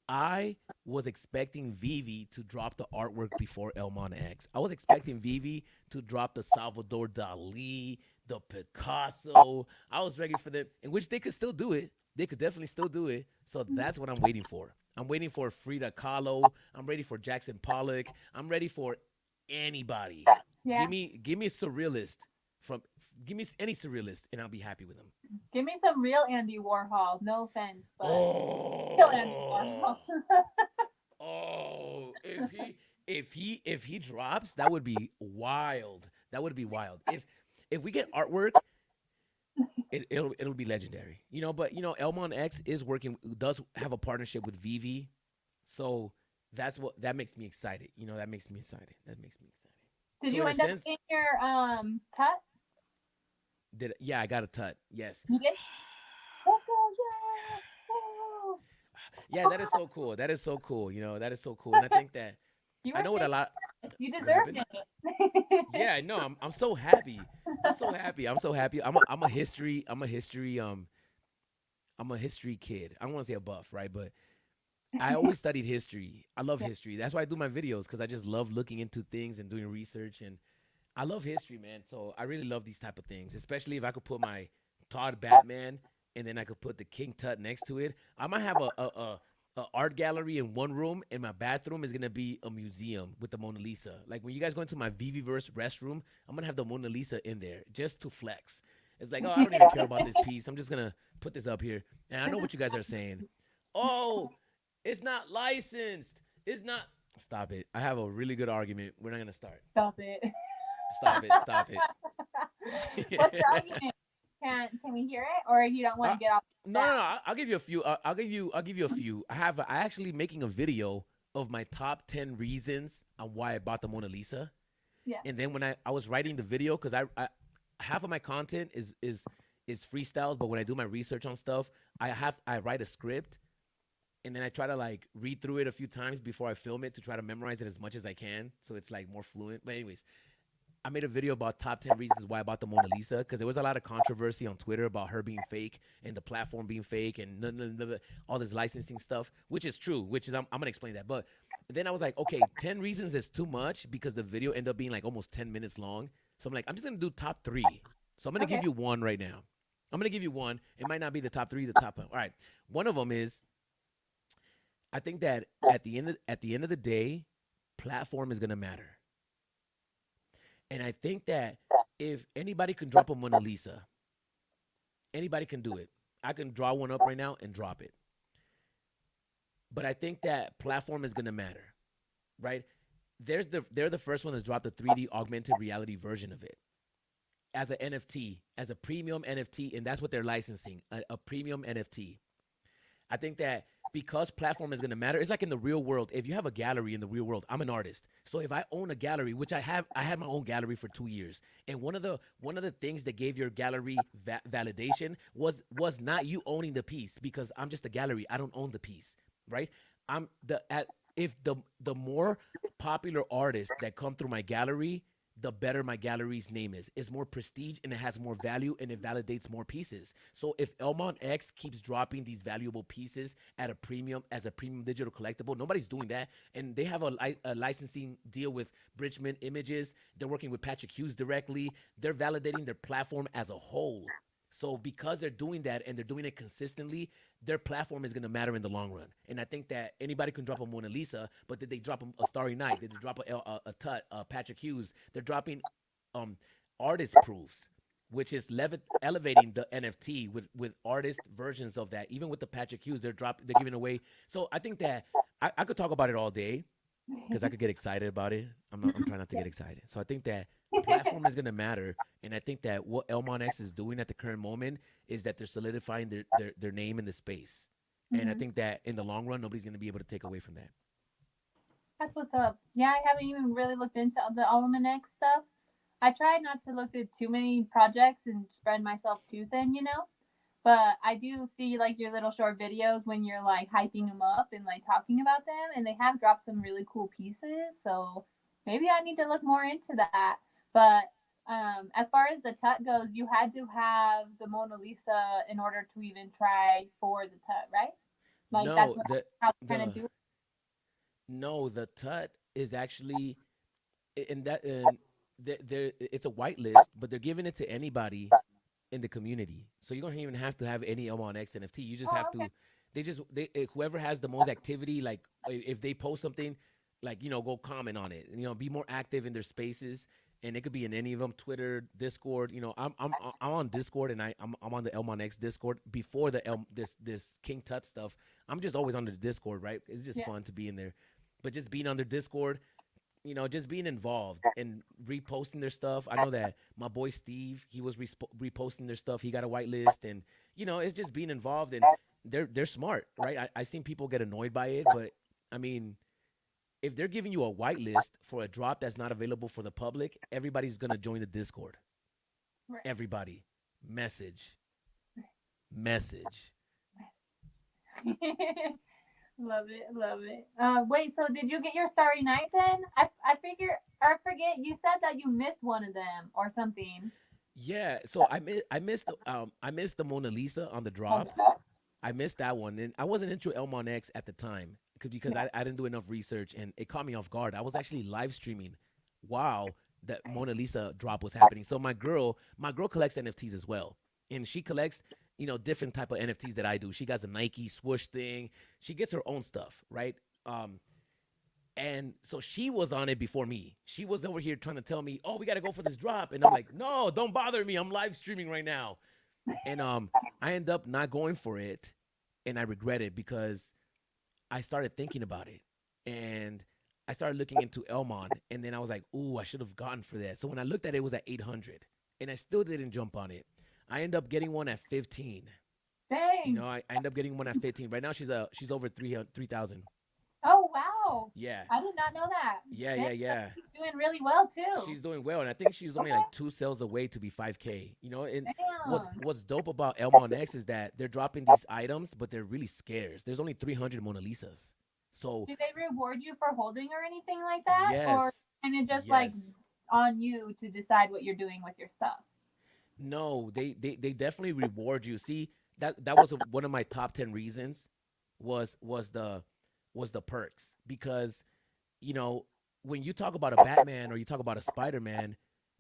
S2: I was expecting Vivi to drop the artwork before Elmon X. I was expecting Vivi to drop the Salvador Dali, the Picasso. I was ready for them, in which they could still do it. They could definitely still do it. So that's what I'm waiting for. I'm waiting for Frida Kahlo. I'm ready for Jackson Pollock. I'm ready for anybody.
S1: Yeah.
S2: Give me a surrealist from give me any surrealist and I'll be happy with them.
S1: Give me some real Andy Warhol. No offense, but kill Andy
S2: Oh,
S1: Warhol.
S2: oh, if he drops, that would be wild. That would be wild. If we get artwork, it'll be legendary. But Elmon X does have a partnership with Vivi, so that makes me excited. That makes me excited. That makes me excited.
S1: Did
S2: So
S1: you
S2: in a
S1: end up
S2: sense,
S1: getting your cut?
S2: yeah, I got a tut. Yes.
S1: You did? Let's go, yeah! Oh.
S2: Yeah, that is so cool. That is so cool. That is so cool. And I think that
S1: You
S2: I
S1: were
S2: know what a
S1: shaking.
S2: lot.
S1: You
S2: What
S1: deserved
S2: happened?
S1: it.
S2: Yeah, no, I'm so happy. I'm so happy. I'm so happy. I'm a history kid. I don't want to say a buff, right? But I always studied history. I love
S1: Yeah.
S2: history. That's why I do my videos because I just love looking into things and doing research, and I love history, man. So I really love these type of things, especially if I could put my Todd Batman and then I could put the King Tut next to it. I might have a art gallery in one room, and my bathroom is gonna be a museum with the Mona Lisa. Like when you guys go into my VVverse restroom, I'm gonna have the Mona Lisa in there just to flex. It's like, oh, I don't even care about this piece. I'm just gonna put this up here, and I know what you guys are saying. Oh, it's not licensed. It's not. Stop it. I have a really good argument. We're not gonna start.
S1: Stop it.
S2: Stop it. Stop
S1: What's your
S2: it.
S1: argument? Can we hear it, or you don't want
S2: uh,
S1: to get off
S2: no, no,
S1: that?
S2: no. I'll give you a few. I'll give you a few. I actually making a video of my top 10 reasons on why I bought the Mona Lisa.
S1: Yeah.
S2: And then when I was writing the video, because I half of my content is freestyled, but when I do my research on stuff, I write a script, and then I try to like read through it a few times before I film it to try to memorize it as much as I can, so it's like more fluent. But anyways, I made a video about top 10 reasons why I bought the Mona Lisa because there was a lot of controversy on Twitter about her being fake and the platform being fake and all this licensing stuff, which is true, which is, I'm going to explain that. But then I was like, okay, 10 reasons is too much because the video ended up being like almost 10 minutes long. So I'm like, I'm just going to do top three. So I'm going to
S1: Okay.
S2: give you one right now. I'm going to give you one. It might not be the top three, the top one. All right. One of them is I think that at the end of the day, platform is going to matter. And I think that if anybody can drop a Mona Lisa, anybody can do it. I can draw one up right now and drop it. But I think that platform is gonna matter, right? They're the first one that's dropped a 3D augmented reality version of it as an NFT, as a premium NFT, and that's what they're licensing, a premium NFT. I think that because platform is going to matter, it's like in the real world. If you have a gallery in the real world, I'm an artist. So if I own a gallery, which I have, I had my own gallery for 2 years, and one of the things that gave your gallery validation was not you owning the piece because I'm just a gallery. I don't own the piece, right? I'm the at if the more popular artists that come through my gallery, the better my gallery's name is. It's more prestige and it has more value and it validates more pieces. So if Elmont X keeps dropping these valuable pieces at a premium as a premium digital collectible, nobody's doing that. And they have a licensing deal with Bridgman Images. They're working with Patrick Hughes directly. They're validating their platform as a whole. So because they're doing that and they're doing it consistently, their platform is going to matter in the long run. And I think that anybody can drop a Mona Lisa, but did they drop a Starry Night? Did they drop a Tut, Patrick Hughes? They're dropping um, artist proofs, which is elevating the NFT with artist versions of that. Even with the Patrick Hughes, they're giving away. So I think that I could talk about it all day because I could get excited about it. I'm trying not to get excited. So I think that platform is going to matter. And I think that what Elmon X is doing at the current moment is that they're solidifying their name in the space. And I
S1: Mhm.
S2: think that in the long run, nobody's going to be able to take away from that.
S1: That's what's up. Yeah, I haven't even really looked into the Almanac stuff. I tried not to look at too many projects and spread myself too thin, you know. But I do see like your little short videos when you're like hyping them up and like talking about them, and they have dropped some really cool pieces. So maybe I need to look more into that. But as far as the tut goes, you had to have the Mona Lisa in order to even try for the tut, right? Like that's
S2: No,
S1: what how they kind of
S2: the
S1: do it.
S2: no, the Tut is actually in that and it's a white list, but they're giving it to anybody in the community. So you don't even have to have any Elmon X NFT. You just
S1: Oh,
S2: have
S1: okay.
S2: to. Whoever has the most activity, like if they post something, like go comment on it. And, be more active in their spaces. And it could be in any of them: Twitter, Discord. I'm on Discord, and I'm on the Elmon X Discord before this King Tut stuff. I'm just always on the Discord, right? It's just
S1: Yeah.
S2: fun to be in there. But just being on their Discord, just being involved and reposting their stuff. I know that my boy Steve, he was reposting their stuff. He got a whitelist, and it's just being involved. And they're smart, right? I seen people get annoyed by it, but I mean, if they're giving you a whitelist for a drop that's not available for the public, everybody's gonna join the Discord.
S1: Right.
S2: Everybody, message, message.
S1: Love it, love it. Wait, so did you get your Starry Night then? I figure I forget you said that you missed one of them or something.
S2: Yeah, so I missed the Mona Lisa on the drop.
S1: Okay.
S2: I missed that one, and I wasn't into Elmon X at the time because
S1: Yeah.
S2: I didn't do enough research, and it caught me off guard. I was actually live streaming while that Mona Lisa drop was happening. So my girl collects NFTs as well, and she collects different type of NFTs that I do. She got a Nike swoosh thing. She gets her own stuff, right? And so she was on it before me. She was over here trying to tell me, "Oh, we got to go for this drop," and I'm like, "No, don't bother me. I'm live streaming right now." And I end up not going for it, and I regret it because I started thinking about it, and I started looking into Elmon, and then I was like, "Ooh, I should have gotten for that." So when I looked at it, it was at 800, and I still didn't jump on it. I end up getting one at 15.
S1: Dang.
S2: I end up getting one at 15. Right now, she's over 3,000.
S1: Oh wow.
S2: Yeah,
S1: I did not know that.
S2: yeah,
S1: Dang,
S2: yeah, yeah.
S1: she's doing really well too.
S2: She's doing well, and I think she's only
S1: Okay.
S2: like two sales away to be 5K. And what's
S1: Damn.
S2: what's dope about Elmon X is that they're dropping these items, but they're really scarce. There's only 300 Mona Lisas, so
S1: Do they reward you for holding or anything like that, or
S2: yes,
S1: and it just like
S2: yes.
S1: on you to decide what you're doing with your stuff.
S2: No, they definitely reward you. See, that was one of my top 10 reasons was the perks because you know when you talk about a Batman or you talk about a Spider-Man,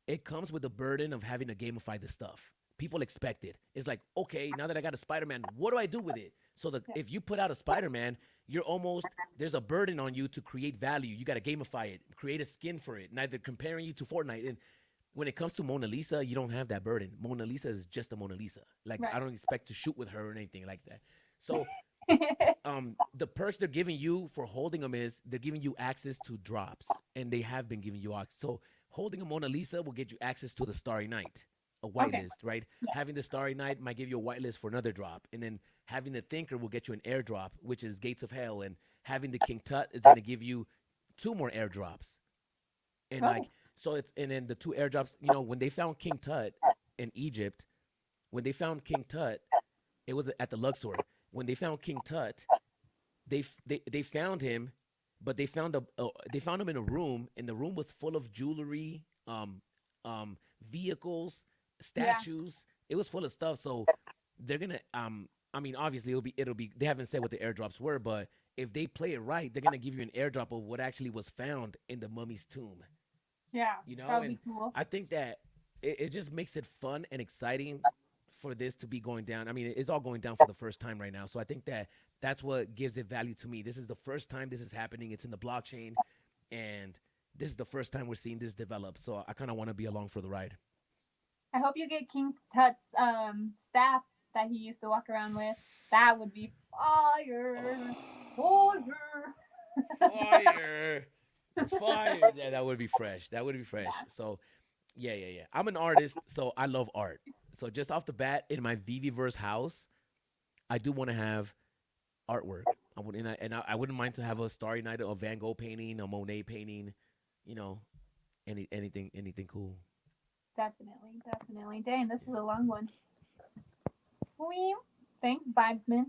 S2: it comes with the burden of having to gamify the stuff. People expect it. It's like, okay, now that I got a Spider-Man, what do I do with it? So that
S1: Yeah.
S2: if you put out a Spider-Man, you're almost there's a burden on you to create value. You got to gamify it, create a skin for it. Neither comparing you to Fortnite. And when it comes to Mona Lisa, you don't have that burden. Mona Lisa is just a Mona Lisa. Like I
S1: Right.
S2: don't expect to shoot with her or anything like that. So the perks they're giving you for holding them is they're giving you access to drops, and they have been giving you access. So holding a Mona Lisa will get you access to the Starry Night, a
S1: Okay.
S2: whitelist, right?
S1: Yeah.
S2: Having the Starry Night might give you a whitelist for another drop, and then having the Thinker will get you an airdrop, which is Gates of Hell, and having the King Tut is going to give you two more airdrops, and
S1: Oh.
S2: like so it's and then the two airdrops. When they found King Tut in Egypt, when they found King Tut, it was at the Luxor. When they found King Tut, they found him, but they found him in a room, and the room was full of jewelry, vehicles,
S1: Yeah.
S2: statues. It was full of stuff. So they're gonna I mean, obviously it'll be they haven't said what the airdrops were, but if they play it right, they're gonna give you an airdrop of what actually was found in the mummy's tomb.
S1: Yeah. That would
S2: And
S1: be cool.
S2: I think that it just makes it fun and exciting for this to be going down. I mean, it's all going down for the first time right now, so I think that that's what gives it value to me. This is the first time this is happening. It's in the blockchain, and this is the first time we're seeing this develop, so I kind of want to be along for the ride.
S1: I hope you get King Tut's staff that he used to walk around with. That would be fire.
S2: Oh,
S1: Fire.
S2: fire, fire. Yeah, that would be fresh. That would be fresh.
S1: Yeah.
S2: So yeah, yeah, yeah. I'm an artist, so I love art. So just off the bat, in my VVverse house, I do want to have artwork. I wouldn't mind to have a Starry Night, a Van Gogh painting, a Monet painting, you know, anything cool.
S1: Definitely. Definitely. Dang, this is a long one. Wee. Thanks, Vibesman.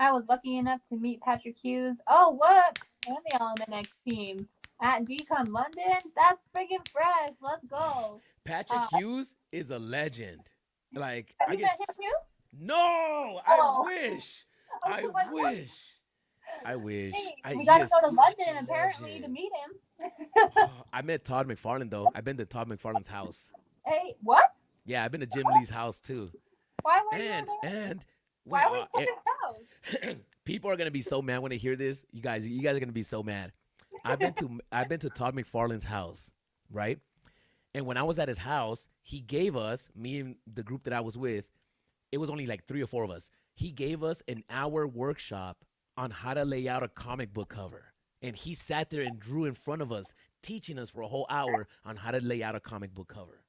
S1: I was lucky enough to meet Patrick Hughes. Oh, what? One of the Element X team at VCon London. That's friggin' fresh. Let's go.
S2: Patrick
S1: Uh,
S2: Hughes is a legend. Like
S1: have
S2: I
S1: you met him
S2: guess
S1: too?
S2: no, I
S1: Oh,
S2: wish,
S1: I
S2: I
S1: was like, what?
S2: wish, I wish.
S1: Hey,
S2: I
S1: we
S2: He
S1: got to
S2: is
S1: go to
S2: such a
S1: London apparently to
S2: legend.
S1: meet him.
S2: I met Todd McFarlane though. I've been to Todd McFarlane's house.
S1: Hey, what?
S2: Yeah, I've been to Jim Lee's house too.
S1: Why were you there?
S2: And
S1: Why
S2: well,
S1: were you at his house?
S2: people are gonna be so mad when they hear this. You guys are gonna be so mad. I've been to Todd McFarlane's house, right? And when I was at his house, he gave us me and the group that I was with. It was only like three or four of us. He gave us an hour workshop on how to lay out a comic book cover, and he sat there and drew in front of us, teaching us for a whole hour on how to lay out a comic book cover.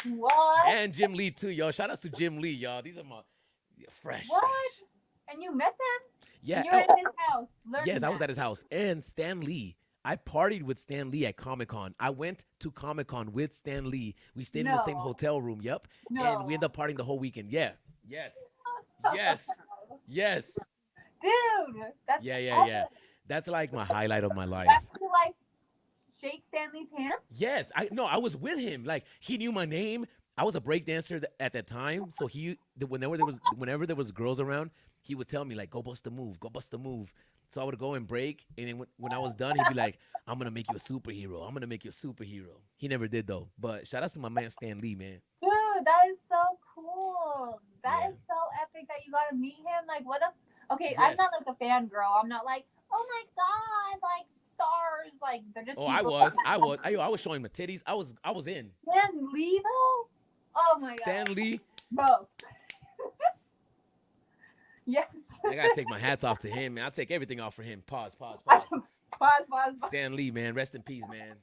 S1: What?
S2: And Jim Lee too, y'all. Shout outs to Jim Lee, y'all. These are my fresh,
S1: What?
S2: fresh.
S1: And you met them?
S2: Yeah.
S1: And you were in his house learning
S2: Yes, I was
S1: that?
S2: at his house. And Stan Lee. I partied with Stan Lee at Comic Con. I went to Comic Con with Stan Lee. We stayed in the same
S1: No.
S2: hotel room. Yep. And we
S1: No.
S2: ended up partying the whole weekend. Yeah. Yes. Yes. Yes.
S1: Dude, that's
S2: Yeah, yeah, yeah.
S1: epic.
S2: That's like my highlight of my
S1: You
S2: life.
S1: got to like shake Stanley's hand?
S2: Yes, I was with him. Like he knew my name. I was a break dancer at that time, so whenever there was girls around, he would tell me like, "Go bust a move, go bust a move." So I would go and break, and then when I was done, he'd be like, "I'm gonna make you a superhero. I'm gonna make you a superhero." He never did though. But shout out to my man Stan Lee, man.
S1: Dude, that is so cool. That
S2: Yeah.
S1: is so epic that you got to meet him. Like, what a. Okay, I'm not
S2: Yes.
S1: like a fangirl. I'm not like, oh my god, like stars. Like, they're just
S2: Oh, I
S1: people.
S2: was, I was, I was showing my titties. I was in.
S1: Man, Lee though? Oh my god.
S2: Stan Lee.
S1: Bro. Yes.
S2: I gotta take my hats off to him, man. I'll take everything off for him. Pause, pause,
S1: pause,
S2: pause.
S1: pause.
S2: Stan Lee, man. Rest in peace, man.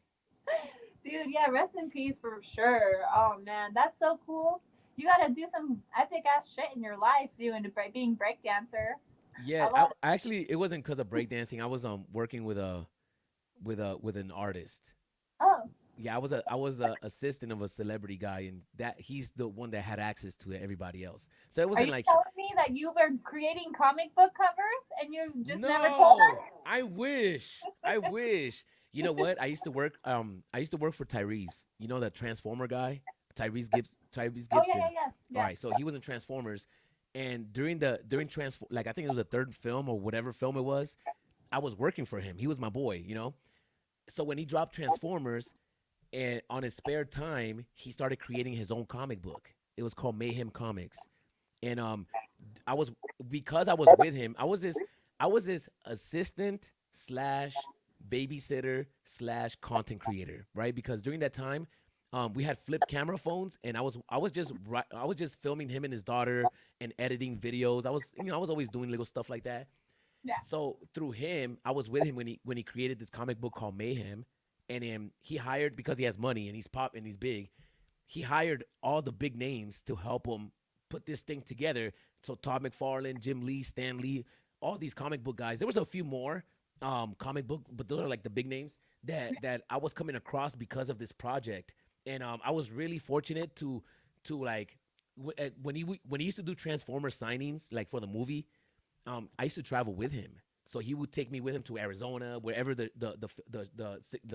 S1: Dude, yeah, rest in peace for sure. Oh man, that's so cool. You gotta do some epic ass shit in your life doing being breakdancer. I
S2: Yeah,
S1: love
S2: I actually it wasn't because of breakdancing. I was working with an artist.
S1: Oh,
S2: Yeah, I was a assistant of a celebrity guy, and that he's the one that had access to everybody else. So it
S1: are
S2: wasn't
S1: you
S2: like
S1: telling me that you were creating comic book covers and you just never told
S2: no.
S1: us?
S2: I wish. I wish. You know what? I used to work for Tyrese. You know that Transformer guy, Tyrese
S1: Oh yeah,
S2: Gibson.
S1: yeah, yeah,
S2: All
S1: yeah.
S2: right, so he was in Transformers, and during transform, like I think it was the third film or whatever film it was, I was working for him. He was my boy, you know. So when he dropped Transformers, and on his spare time, he started creating his own comic book. It was called Mayhem Comics, and I was because I was with him. I was his assistant slash babysitter slash content creator, right? Because during that time, we had flip camera phones, and I was just filming him and his daughter and editing videos. I was always doing little stuff like that.
S1: Yeah.
S2: So through him, I was with him when he created this comic book called Mayhem, and he hired because he has money and he's pop and he's big. He hired all the big names to help him put this thing together. So Todd McFarlane, Jim Lee, Stan Lee, all these comic book guys. There was a few more comic book, but those are like the big names that I was coming across because of this project. And I was really fortunate to like when he used to do Transformer signings like for the movie. I used to travel with him. So he would take me with him to Arizona, wherever the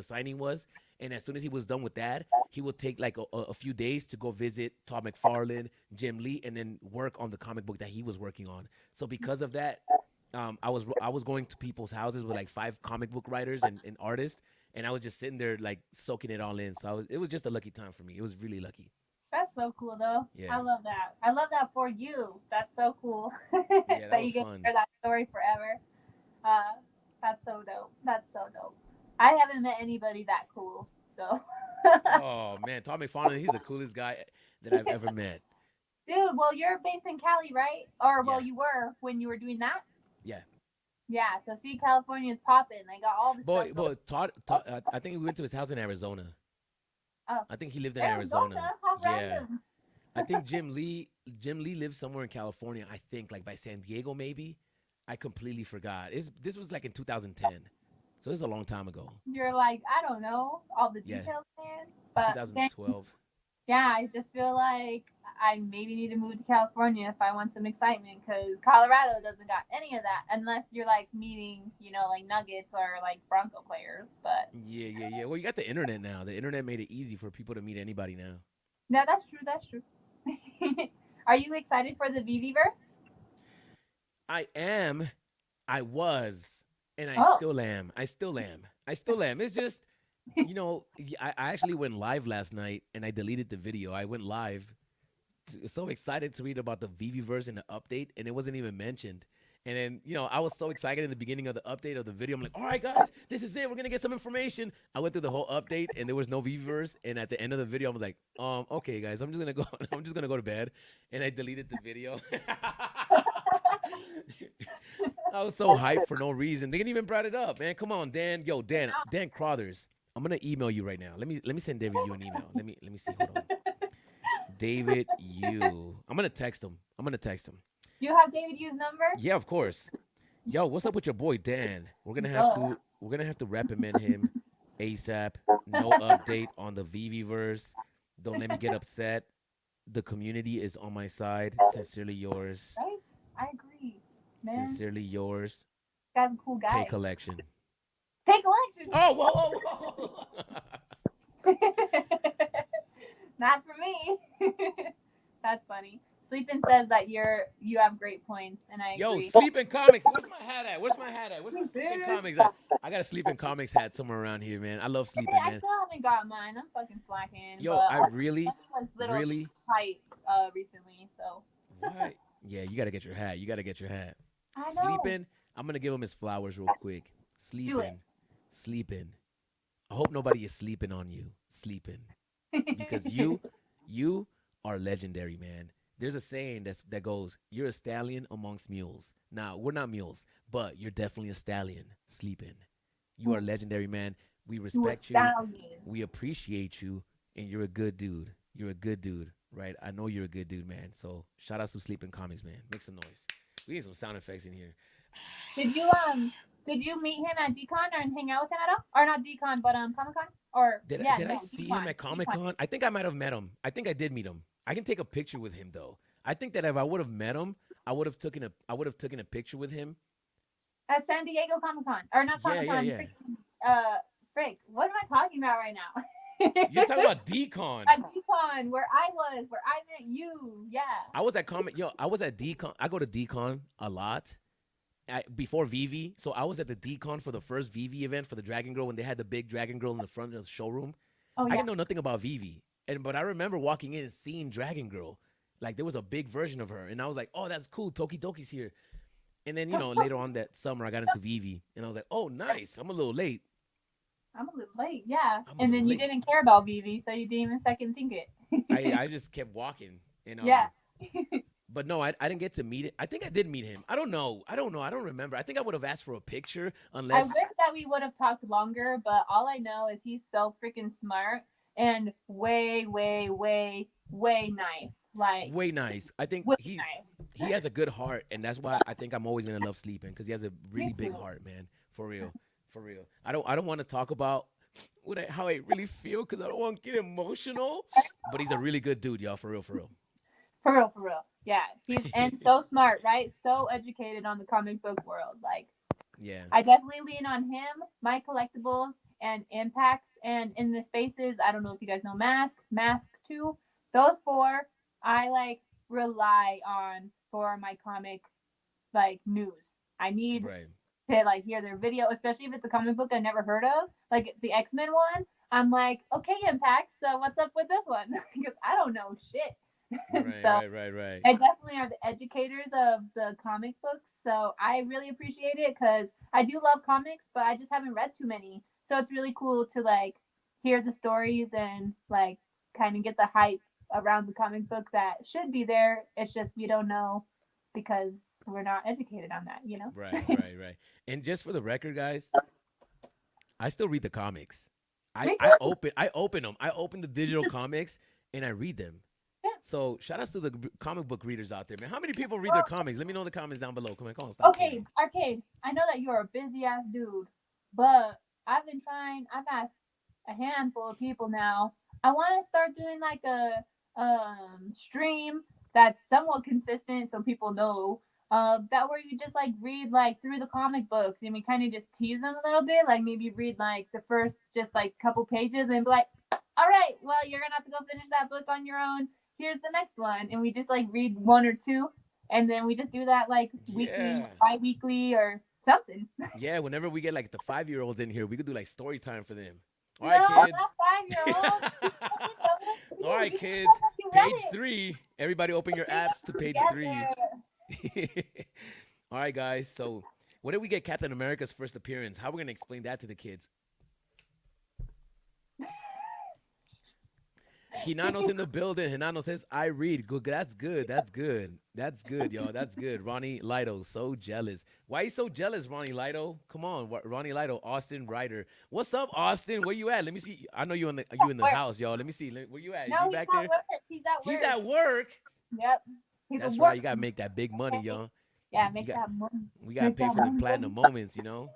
S2: signing was. And as soon as he was done with that, he would take like a few days to go visit Todd McFarlane, Jim Lee, and then work on the comic book that he was working on. So because of that, I was going to people's houses with like 5 comic book writers and artists, and I was just sitting there like soaking it all in. So it was just a lucky time for me. It was really lucky.
S1: That's so cool though.
S2: Yeah,
S1: I love that. I love that for you. That's so cool
S2: yeah, that
S1: that
S2: was
S1: you get to
S2: fun.
S1: hear that story forever. Uh, that's so dope. That's so dope. I haven't met anybody that cool. So,
S2: Oh man, Todd McFarlane, he's the coolest guy that I've ever met.
S1: dude, well, you're based in Cali, right? Or, well,
S2: Yeah,
S1: you were when you were doing that.
S2: yeah.
S1: Yeah. So, see, California's popping. They got all the stuff going.
S2: Todd I think we went to his house in Arizona.
S1: Oh,
S2: I think he lived in Arizona.
S1: Arizona? How
S2: Yeah.
S1: random.
S2: I think Jim Lee lives somewhere in California. I think like by San Diego maybe. I completely forgot. This was like in 2010. So this is a long time ago.
S1: You're like, I don't know all the
S2: Yeah,
S1: details, man. But dang,
S2: 2012.
S1: yeah, I just feel like I maybe need to move to California if I want some excitement because Colorado doesn't got any of that unless you're like meeting, like Nuggets or like Bronco players. But
S2: Yeah, yeah, yeah. Well, you got the internet now. The internet made it easy for people to meet anybody now.
S1: no, that's true. That's true. Are you excited for the VV verse?
S2: I am, I was, and I
S1: Oh,
S2: still am. I still am. I still am. It's just, I actually went live last night and I deleted the video. I went live, so excited to read about the VV verse and the update, and it wasn't even mentioned. And then, I was so excited in the beginning of the update of the video. I'm like, all right, guys, this is it. We're going to get some information. I went through the whole update and there was no VV verse. And at the end of the video, I was like, okay, guys, I'm just going to go, I'm just going to go to bed. And I deleted the video. I was so hyped for no reason. They didn't even brought it up, man. Come on, Dan. Yo, Dan Crothers. I'm gonna email you right now. Let me send David you an email. Let me see. Hold on. David you. I'm gonna text him. I'm gonna text him.
S1: you have David Yu's number?
S2: Yeah, of course. Yo, what's up with your boy Dan?
S1: Oh,
S2: We're gonna have to reprimand him ASAP. No update on the VV verse. Don't let me get upset. The community is on my side. Sincerely yours.
S1: right? I agree, man.
S2: Sincerely yours.
S1: This guy's a cool
S2: K
S1: guy.
S2: collection.
S1: Hey, collection.
S2: Oh, whoa, whoa, whoa.
S1: Not for me. That's funny. Sleepin says that you have great points, and I
S2: Yo,
S1: agree.
S2: sleeping comics. Where's my hat at? Where's my hat at? Where's my sleeping
S1: Dude.
S2: comics at? I got a sleeping comics hat somewhere around here, man. I love
S1: Hey,
S2: sleeping,
S1: I
S2: man.
S1: still haven't got mine. I'm fucking slacking,
S2: Yo,
S1: but
S2: I
S1: our
S2: really,
S1: spending was little
S2: really,
S1: tight recently, so
S2: what? Yeah, you gotta get your hat. You gotta get your hat.
S1: I know.
S2: Sleeping. I'm gonna give him his flowers real quick.
S1: Do it.
S2: Sleeping. I hope nobody is sleeping on you. Sleeping. Because you are legendary, man. There's a saying that goes, "You're a stallion amongst mules." Now we're not mules, but you're definitely a stallion. Sleeping. You are legendary, man. We
S1: You a
S2: respect you.
S1: stallion.
S2: We appreciate you, and you're a good dude. You're a good dude, right? I know you're a good dude, man. So shout out to Sleeping Comics, man. Make some noise. We need some sound effects in here.
S1: Did you did you meet him at DCon or hang out with him at all? Or not DCon, but Comic Con? Or yeah,
S2: Did I
S1: no,
S2: see him at Comic
S1: DCon.
S2: Con? I think I might have met him. I think I did meet him. I can take a picture with him though. I think that if I would have met him, I would have taken a picture with him.
S1: At San Diego Comic Con. Or not
S2: Yeah,
S1: Comic
S2: yeah,
S1: Con,
S2: yeah.
S1: freaking frick? What am I talking about right now?
S2: You're talking about decon.
S1: At decon, where I met you. Yeah.
S2: I was at Comic. Yo, I was at decon. I go to decon a lot. Before Veve, so I was at the decon for the first Veve event for the Dragon Girl when they had the big Dragon Girl in the front of the showroom.
S1: Oh
S2: I
S1: yeah.
S2: didn't know nothing about Veve, but I remember walking in and seeing Dragon Girl. Like there was a big version of her, and I was like, "Oh, that's cool. Toki Toki's here." And then later on that summer, I got into Veve, and I was like, "Oh, nice. I'm a little late.
S1: I'm a little late. Yeah.
S2: I'm a
S1: And
S2: little
S1: then you
S2: late."
S1: didn't care about Vivi, so you didn't even second think
S2: I
S1: it.
S2: I just kept walking, and
S1: Yeah.
S2: but no, I didn't get to meet it. I think I did meet him. I don't know. I don't know. I don't remember. I think I would have asked for a picture
S1: I
S2: unless.
S1: wish that we would have talked longer, but all I know is he's so freaking smart and way, way, way, way nice. Like,
S2: Way nice. I think
S1: way nice.
S2: he has a good heart, and that's why I think I'm always gonna love sleeping because he has a
S1: Me
S2: really big
S1: too.
S2: heart, man. For real, for real. I don't want to talk about how I really feel because I don't want to get emotional. But he's a really good dude, y'all. For real, for real.
S1: For real, for real. Yeah. He's and so smart, right? So educated on the comic book world. Like,
S2: Yeah.
S1: I definitely lean on him, my collectibles, and impacts. And in the spaces, I don't know if you guys know Mask 2. Those four, I like rely on for my comic like news. I need
S2: Right.
S1: to like hear their video, especially if it's a comic book I never heard of, like the X-Men one. I'm like, okay, Impacts, so what's up with this one? Because I don't know shit.
S2: Right.
S1: So
S2: Right. Right. Right.
S1: they definitely are the educators of the comic books. So I really appreciate it because I do love comics, but I just haven't read too many. So it's really cool to like hear the stories and like kind of get the hype around the comic book that should be there. It's just we don't know because we're not educated on that, you know?
S2: Right. Right. Right. And just for the record, guys, I still read the comics. I
S1: Me
S2: I
S1: too.
S2: open I open them. I open the digital comics and I read them.
S1: Yeah.
S2: So shout outs to the comic book readers out there, man. How many people read their
S1: Well,
S2: comics? Let me know in the comments down below. Come on, stop
S1: okay,
S2: playing.
S1: Arcade. I know that you're a busy ass dude, but I've been trying. I've asked a handful of people now. I want to start doing like a stream that's somewhat consistent, so people know. That where you just like read like through the comic books and we kind of just tease them a little bit, like maybe read like the first just like couple pages and be like, all right, well you're gonna have to go finish that book on your own. Here's the next one, and we just like read one or two, and then we just do that like weekly,
S2: Yeah.
S1: bi-weekly, or something.
S2: Yeah, whenever we get like the 5-year-olds in here, we could do like story time for them. All
S1: No,
S2: right, kids.
S1: not 5-year-olds.
S2: All right,
S1: You
S2: kids.
S1: read
S2: Page
S1: it.
S2: 3. Everybody open your apps to page 3.
S1: Together.
S2: All right, guys. So, when did we get Captain America's first appearance? How are we going to explain that to the kids? Hinano's in the building. Hinano says, I read. Good. That's good. That's good. That's good, y'all. That's good. Ronnie Lido, so jealous. Why you so jealous, Ronnie Lido? Come on, Ronnie Lido, Austin Ryder. What's up, Austin? Where you at? Let me see. I know you in the
S1: Where?
S2: house, y'all. Let me see. Where you at? Is
S1: No,
S2: you
S1: he's
S2: back
S1: at
S2: there?
S1: work. He's at work.
S2: He's at work.
S1: Yep. He's
S2: That's
S1: a
S2: right.
S1: work.
S2: You gotta make that big money,
S1: Okay.
S2: y'all.
S1: Yeah,
S2: You
S1: make
S2: got,
S1: that money.
S2: we gotta
S1: Make
S2: pay
S1: that
S2: for the
S1: money.
S2: platinum moments, you know.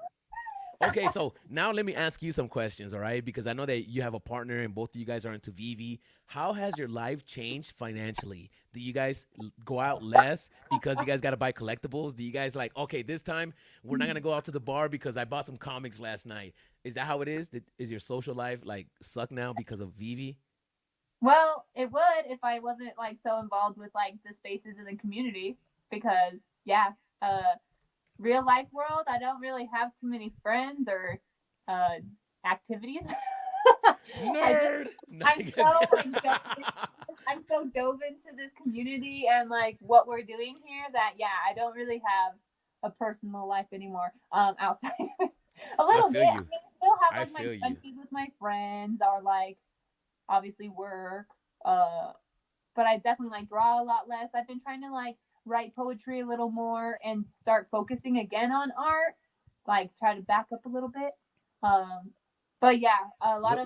S2: Okay, so now let me ask you some questions, all right? Because I know that you have a partner and both of you guys are into Veve. How has your life changed financially? Do you guys go out less because you guys got to buy collectibles? Do you guys like, okay, this time we're not going to go out to the bar because I bought some comics last night? Is that how it is? Is your social life like suck now because of Veve?
S1: Well, it would if I wasn't like so involved with like the spaces in the community because yeah, real life world, I don't really have too many friends or uh activities. I just
S2: Nerd.
S1: I'm so like I'm so dove into this community and like what we're doing here that yeah, I don't really have a personal life anymore. Outside a
S2: I
S1: little
S2: feel
S1: bit. I
S2: you.
S1: mean, I still have
S2: I
S1: like my
S2: feel you.
S1: brunchies with my friends or like obviously work. Uh, but I definitely like draw a lot less. I've been trying to like write poetry a little more and start focusing again on art. Like try to back up a little bit. Um, but yeah,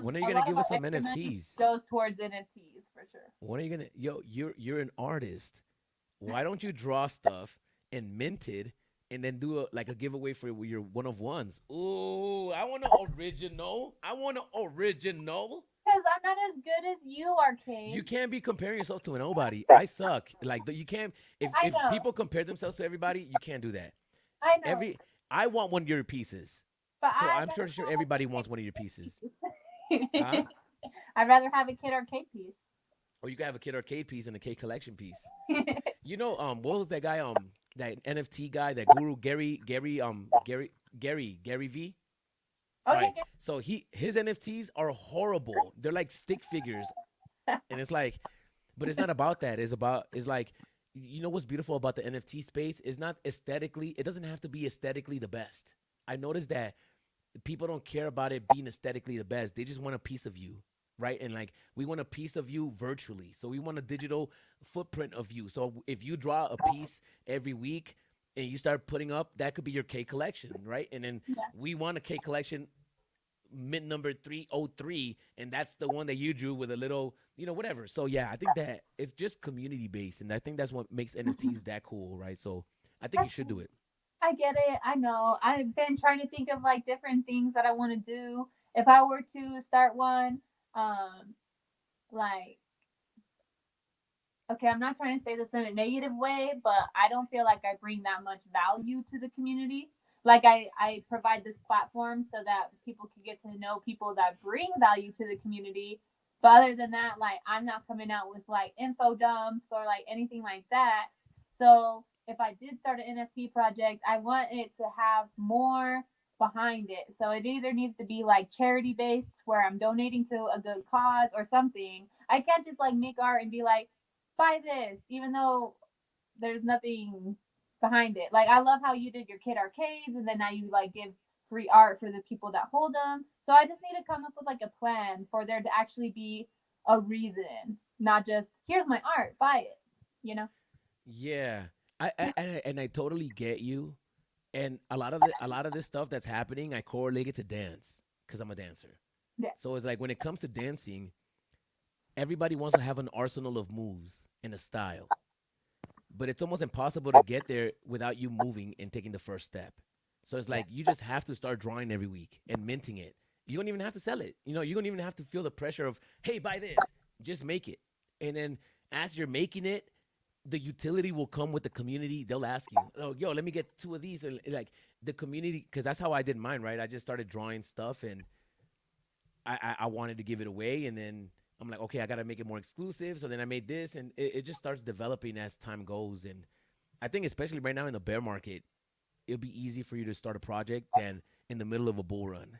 S2: When are you
S1: a
S2: gonna
S1: lot of
S2: give
S1: our
S2: us some
S1: extra money
S2: NFTs?
S1: goes towards NFTs for sure.
S2: When are you gonna? Yo, you're an artist. Why don't you draw stuff and mint it, and then do like a giveaway for your one of ones? Ooh, I want an original. I want an original.
S1: Because I'm not as good as you,
S2: You
S1: Arcade.
S2: can't be comparing yourself to nobody. I suck. Like you can't.
S1: I
S2: If
S1: know.
S2: people compare themselves to everybody, you can't do that.
S1: I know.
S2: Every I want one of your pieces.
S1: But
S2: So
S1: I'd
S2: I'm
S1: rather
S2: sure
S1: have a
S2: everybody
S1: kid
S2: wants one of your pieces. Huh?
S1: piece. I'd rather have a kid arcade piece.
S2: Or you could have a kid arcade piece and a kid collection piece. You know, what was that guy? That NFT guy, that guru Gary V.
S1: Oh
S2: Right.
S1: yeah,
S2: So his NFTs are horrible. They're like stick figures,
S1: yeah.
S2: and it's like, but it's not about that. It's like, you know what's beautiful about the NFT space is not aesthetically. It doesn't have to be aesthetically the best. I noticed that people don't care about it being aesthetically the best. They just want a piece of you, right? And like we want a piece of you virtually. So we want a digital footprint of you. So if you draw a piece every week and you start putting up, that could be your K collection, right? And then we want a K collection mint number 303, and that's the one that you drew with a little, whatever. So yeah, I think that it's just community based, and I think that's what makes NFTs that cool, right? So I think you
S1: That's,
S2: should do it.
S1: I get it. I know. I've been trying to think of like different things that I want to do. If I were to start one, um, like okay, I'm not trying to say this in a negative way, but I don't feel like I bring that much value to the community. Like I provide this platform so that people can get to know people that bring value to the community. But other than that, like I'm not coming out with like info dumps or like anything like that. So if I did start an NFT project, I want it to have more behind it. So it either needs to be like charity based where I'm donating to a good cause or something. I can't just like make art and be like, buy this, even though there's nothing behind it. Like I love how you did your kid arcades, and then now you like give free art for the people that hold them. So I just need to come up with like a plan for there to actually be a reason, not just here's my art, buy it. You know?
S2: Yeah, and I totally get you. And a lot of this stuff that's happening, I correlate it to dance because I'm a dancer.
S1: Yeah.
S2: So it's like when it comes to dancing, everybody wants to have an arsenal of moves and a style, but it's almost impossible to get there without you moving and taking the first step. So it's
S1: Yeah.
S2: like you just have to start drawing every week and minting it. You don't even have to sell it. You don't even have to feel the pressure of, hey, buy this. Just make it. And then as you're making it, the utility will come with the community. They'll ask you, oh, yo, let me get two of these. Or like the community, because that's how I did mine, right? I just started drawing stuff and I wanted to give it away. And then I'm like, okay, I got to make it more exclusive. So then I made this, and it just starts developing as time goes. And I think, especially right now in the bear market, it'll be easy for you to start a project than in the middle of a bull run,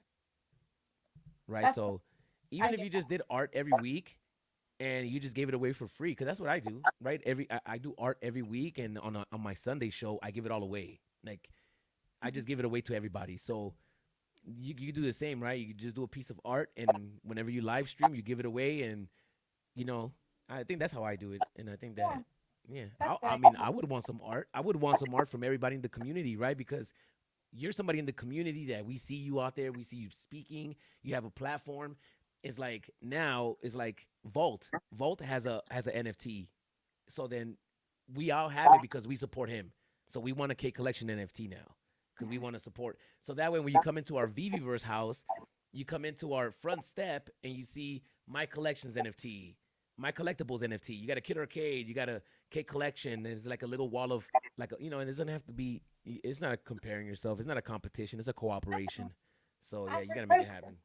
S2: right?
S1: That's
S2: So
S1: I
S2: even if
S1: get
S2: you just did art every week and you just gave it away for free, because that's what I do, right? I do art every week, and on my Sunday show, I give it all away. Like I just give it away to everybody. So you do the same, right? You just do a piece of art, and whenever you live stream, you give it away, and you know, I think that's how I do it, and I think
S1: yeah,
S2: that, yeah,
S1: that's
S2: I
S1: good.
S2: mean, I would want some art. I would want some art from everybody in the community, right? Because you're somebody in the community that we see you out there, we see you speaking, you have a platform. It's like now, it's like Vault. Vault has an NFT, so then we all have it because we support him. So we want a K collection NFT now because we want to support. So that way, when you come into our Viviverse house, you come into our front step and you see my collections NFT, my collectibles NFT. You got a Kid Arcade, you got a K collection. There's like a little wall of like and it doesn't have to be. It's not comparing yourself. It's not a competition. It's a cooperation. So yeah, you got to make
S1: For
S2: it
S1: sure.
S2: happen.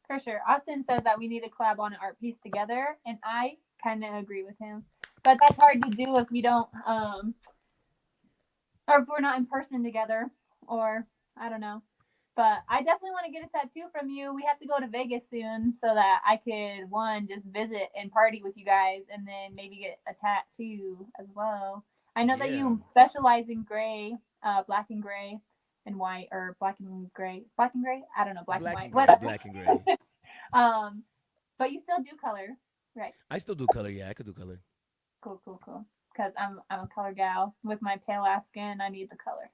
S1: For sure. Austin says that we need to collab on an art piece together, and I kind of agree with him. But that's hard to do if we don't or if we're not in person together, or I don't know. But I definitely want to get a tattoo from you. We have to go to Vegas soon so that I could one just visit and party with you guys, and then maybe get a tattoo as well. I know that
S2: Yeah,
S1: you specialize in gray, black and gray, and white, or black and gray. I don't know, black and
S2: black
S1: white,
S2: and gray,
S1: whatever.
S2: black and gray.
S1: um, but you still do color, right?
S2: I still do color. Yeah, I could do color.
S1: Cool, cool, cool. Because I'm a color gal with my pale ass skin. I need the color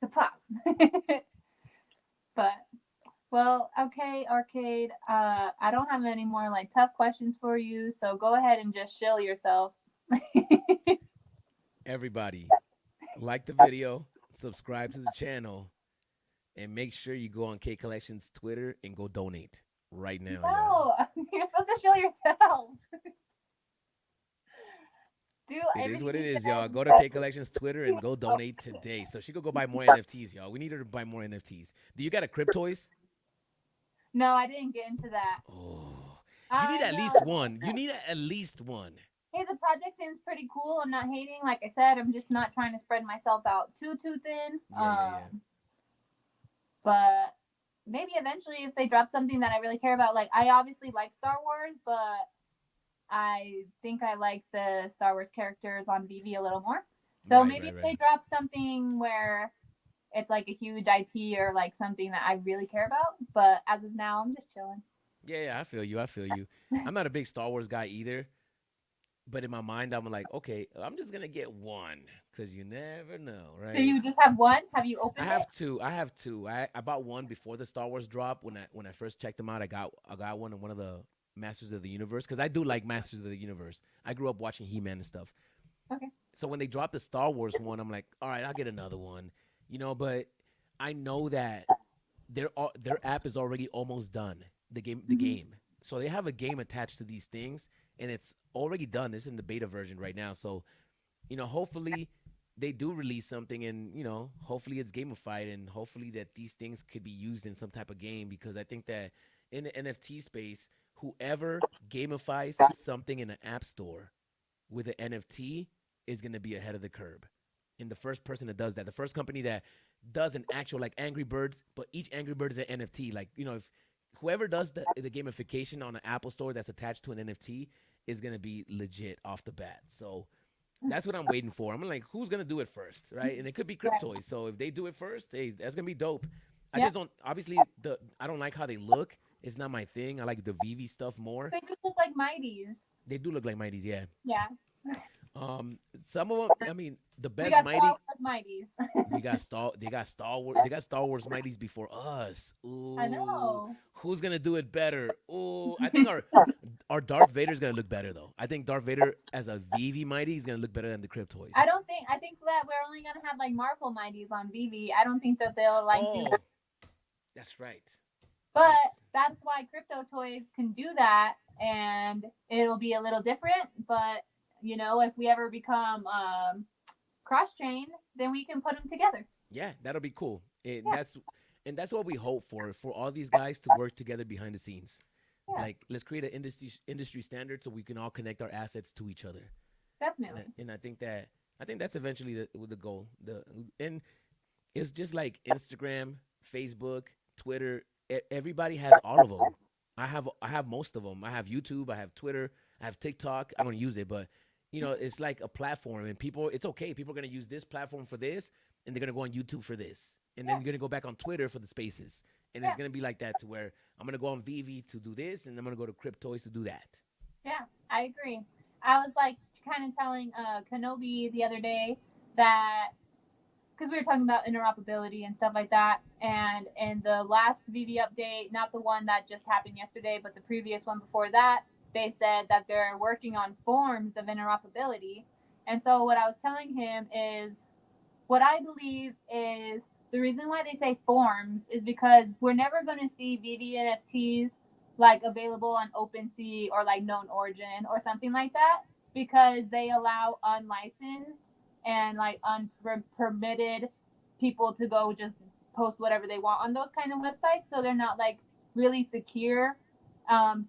S1: to pop. But well, okay, arcade. I don't have any more like tough questions for you, so go ahead and just chill yourself.
S2: Everybody, like the video, subscribe to the channel, and make sure you go on K Collection's Twitter and go donate right now, y'all.
S1: No, you're supposed to chill yourself. Do
S2: It is what
S1: everything
S2: it
S1: you
S2: is,
S1: said.
S2: y'all. Go to K Collections Twitter and go donate today. So she could go buy more NFTs, y'all. We need her to buy more NFTs. Do you got a Cryptoys?
S1: No, I didn't get into that.
S2: Oh, you need
S1: I
S2: at least
S1: know.
S2: one. You need at least one.
S1: Hey, the project seems pretty cool. I'm not hating. Like I said, I'm just not trying to spread myself out too thin.
S2: Yeah, yeah, yeah.
S1: But maybe eventually, if they drop something that I really care about, like I obviously like Star Wars, but I think I like the Star Wars characters on VV a little more. So
S2: Right,
S1: maybe
S2: right,
S1: if
S2: right.
S1: they drop something where it's like a huge IP or like something that I really care about, but as of now, I'm just chilling.
S2: Yeah, yeah. I feel you. I feel you. I'm not a big Star Wars guy either, but in my mind, I'm like, okay, I'm just gonna get one because you never know,
S1: So
S2: right?
S1: you just have one? Have you
S2: I
S1: opened it?
S2: have two. I have two. I bought one before the Star Wars drop. When I first checked them out, I got one of the Masters of the Universe because I do like Masters of the Universe. I grew up watching He-Man and stuff.
S1: Okay.
S2: So when they dropped the Star Wars one, I'm like, all right, I'll get another one, but I know that their app is already almost done. The
S1: Mm-hmm.
S2: game. So they have a game attached to these things, and it's already done. It's in the beta version right now. So hopefully they do release something, and hopefully it's gamified, and hopefully that these things could be used in some type of game because I think that in the NFT space, whoever gamifies something in an app store with an NFT is going to be ahead of the curve. And the first person that does that, the first company that does an actual like Angry Birds, but each Angry Bird is an NFT. Like, if whoever does the gamification on an Apple store that's attached to an NFT is going to be legit off the bat. So that's what I'm waiting for. I'm like, who's gonna do it first, right? And it could be
S1: Right.
S2: Cryptoys. So if they do it first, hey, that's gonna be dope. I
S1: Yep.
S2: just don't. Obviously, I don't like how they look. It's not my thing. I like the VV stuff more.
S1: They just look like mighties.
S2: They do look like mighties, yeah.
S1: Yeah.
S2: Some of them. I mean, the
S1: We
S2: best
S1: got Star
S2: mighty.
S1: Wars mighties.
S2: We got Star. They got Star Wars. They got Star Wars mighties before us.
S1: I
S2: Ooh,
S1: know.
S2: who's gonna do it better? Ooh, I think our Darth Vader's gonna look better though. I think Darth Vader as a VV mighty is gonna look better than the Cryptoys.
S1: I think that we're only gonna have like Marvel mighties on VV. I don't think that they'll like do.
S2: Oh, that's right.
S1: But
S2: Yes.
S1: that's why crypto toys can do that, and it'll be a little different. But if we ever become cross chain, then we can put them together.
S2: Yeah, that'll be cool.
S1: Yeah,
S2: And that's what we hope for all these guys to work together behind the scenes.
S1: yeah,
S2: Like, let's create an industry standard so we can all connect our assets to each other.
S1: definitely.
S2: And I think that's eventually the goal. And it's just like Instagram, Facebook, Twitter. Everybody has all of them. I have most of them. I have YouTube. I have Twitter. I have TikTok. I don't use it, but it's like a platform, and people. It's okay. People are gonna use this platform for this, and they're gonna go on YouTube for this, and then
S1: Yeah,
S2: you're gonna go back on Twitter for the spaces, and
S1: yeah,
S2: it's gonna be like that to where I'm gonna go on VV to do this, and I'm gonna go to Cryptoys to do that.
S1: yeah. I agree. I was like kind of telling Kenobi the other day that because we were talking about interoperability and stuff like that. And in the last VV update, not the one that just happened yesterday, but the previous one before that, they said that they're working on forms of interoperability. And so what I was telling him is what I believe is the reason why they say forms is because we're never going to see VV NFTs like available on OpenSea or like known origin or something like that because they allow unlicensed and like unpermitted people to go just post whatever they want on those kind of websites. So they're not like really secure.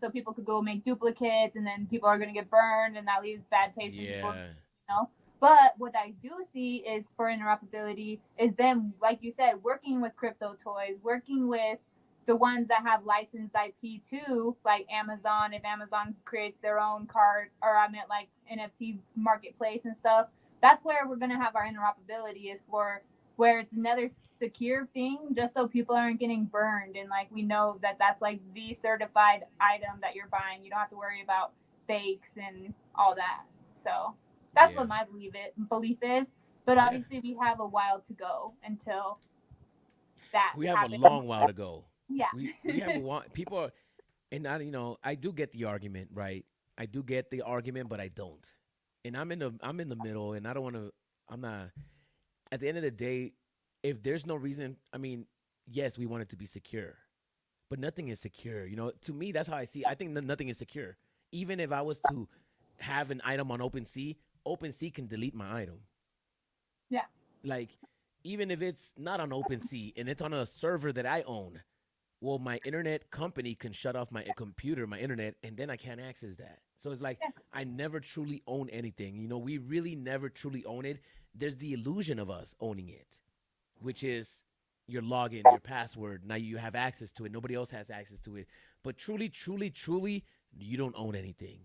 S1: So people could go make duplicates and then people are going to get burned and that leaves bad taste in people,
S2: Yeah,
S1: you know. But what I do see is for interoperability is them, like you said, working with crypto toys, working with the ones that have licensed IP too, like Amazon. If Amazon creates their own card, or I meant like NFT marketplace and stuff, that's where we're gonna have our interoperability. Is for where it's another secure thing, just so people aren't getting burned, and like we know that that's like the certified item that you're buying. You don't have to worry about fakes and all that. So that's
S2: yeah,
S1: what my belief is. But
S2: yeah.
S1: obviously, we have a while to go until that
S2: We have a
S1: happens.
S2: long while to go.
S1: Yeah.
S2: We have a while. People are, and I do get the argument, right? I do get the argument, but I don't. And I'm in the middle, and I don't want to. I'm not. At the end of the day, if there's no reason, I mean, yes, we want it to be secure, but nothing is secure. To me, that's how I see. I think that nothing is secure. Even if I was to have an item on OpenSea, OpenSea can delete my item.
S1: Yeah.
S2: Like, even if it's not on OpenSea and it's on a server that I own, well, my internet company can shut off my computer, my internet, and then I can't access that. So it's like
S1: Yeah.
S2: I never truly own anything. We really never truly own it. There's the illusion of us owning it, which is your login, your password. Now you have access to it. Nobody else has access to it. But truly, truly, truly, you don't own anything.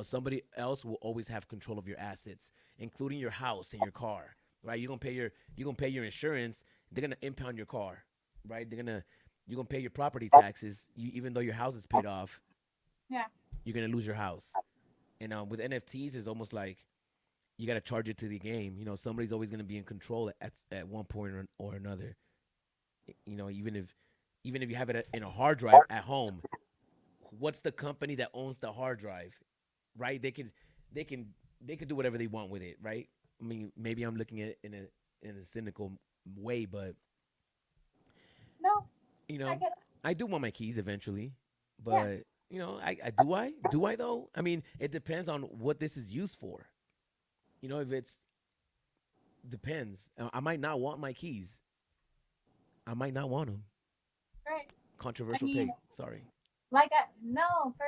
S2: Somebody else will always have control of your assets, including your house and your car. Right? You're gonna pay your insurance. They're gonna impound your car. Right? You're gonna pay your property taxes. Even though your house is paid off,
S1: Yeah.
S2: you're gonna lose your house. And with NFTs, it's almost like you gotta charge it to the game. Somebody's always gonna be in control at one point or another. Even if you have it in a hard drive at home, what's the company that owns the hard drive? Right? They can do whatever they want with it, right? I mean, maybe I'm looking at it in a cynical way, but
S1: No,
S2: you
S1: I
S2: know,
S1: get it.
S2: I do want my keys eventually,
S1: Yeah.
S2: but I do I though? I mean, it depends on what this is used for. If it's depends. I might not want my keys. I might not want them.
S1: Right. I
S2: Controversial
S1: mean,
S2: take. Sorry.
S1: like no, for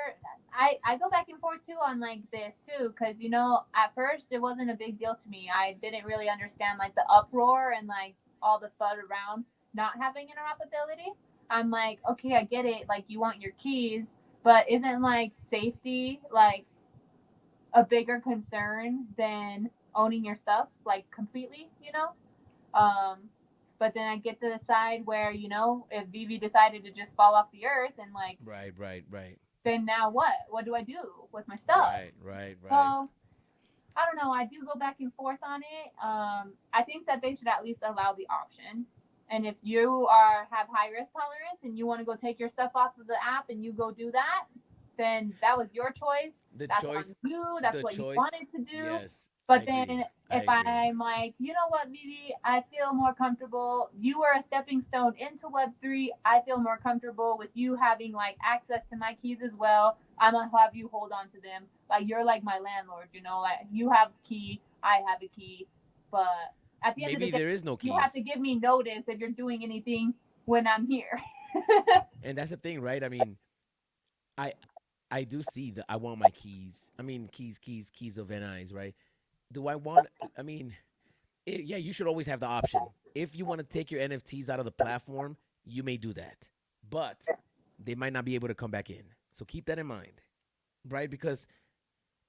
S1: I go back and forth too on like this too, because at first it wasn't a big deal to me. I didn't really understand like the uproar and like all the fud around not having interoperability. I'm like, okay, I get it. Like you want your keys, but isn't like safety like a bigger concern than owning your stuff like completely? Um, but then I get to the side where if Vivi decided to just fall off the earth and like
S2: Right, right, right,
S1: then now what? What do I do with my stuff?
S2: right, right, right.
S1: So I don't know. I do go back and forth on it. I think that they should at least allow the option. And if you have high risk tolerance and you want to go take your stuff off of the app and you go do that, then that was your choice.
S2: The
S1: That's on
S2: choice,
S1: you. That's
S2: the
S1: what you
S2: choice.
S1: wanted to do.
S2: Yes, I
S1: But
S2: agree.
S1: then
S2: I
S1: if
S2: agree.
S1: I'm like, you know what, Vivi, I feel more comfortable. You are a stepping stone into Web3. I feel more comfortable with you having like access to my keys as well. I'm gonna have you hold on to them. Like you're like my landlord, like you have a key, I have a key. But at the end of the
S2: Maybe
S1: day,
S2: there is no
S1: you have to
S2: keys,
S1: give me notice if you're doing anything when I'm here.
S2: and that's the thing, right? I mean, I I do see that I want my keys. I mean, keys of NIs, right? Do I want? I mean, yeah, you should always have the option. If you want to take your NFTs out of the platform, you may do that, but they might not be able to come back in. So keep that in mind, right? Because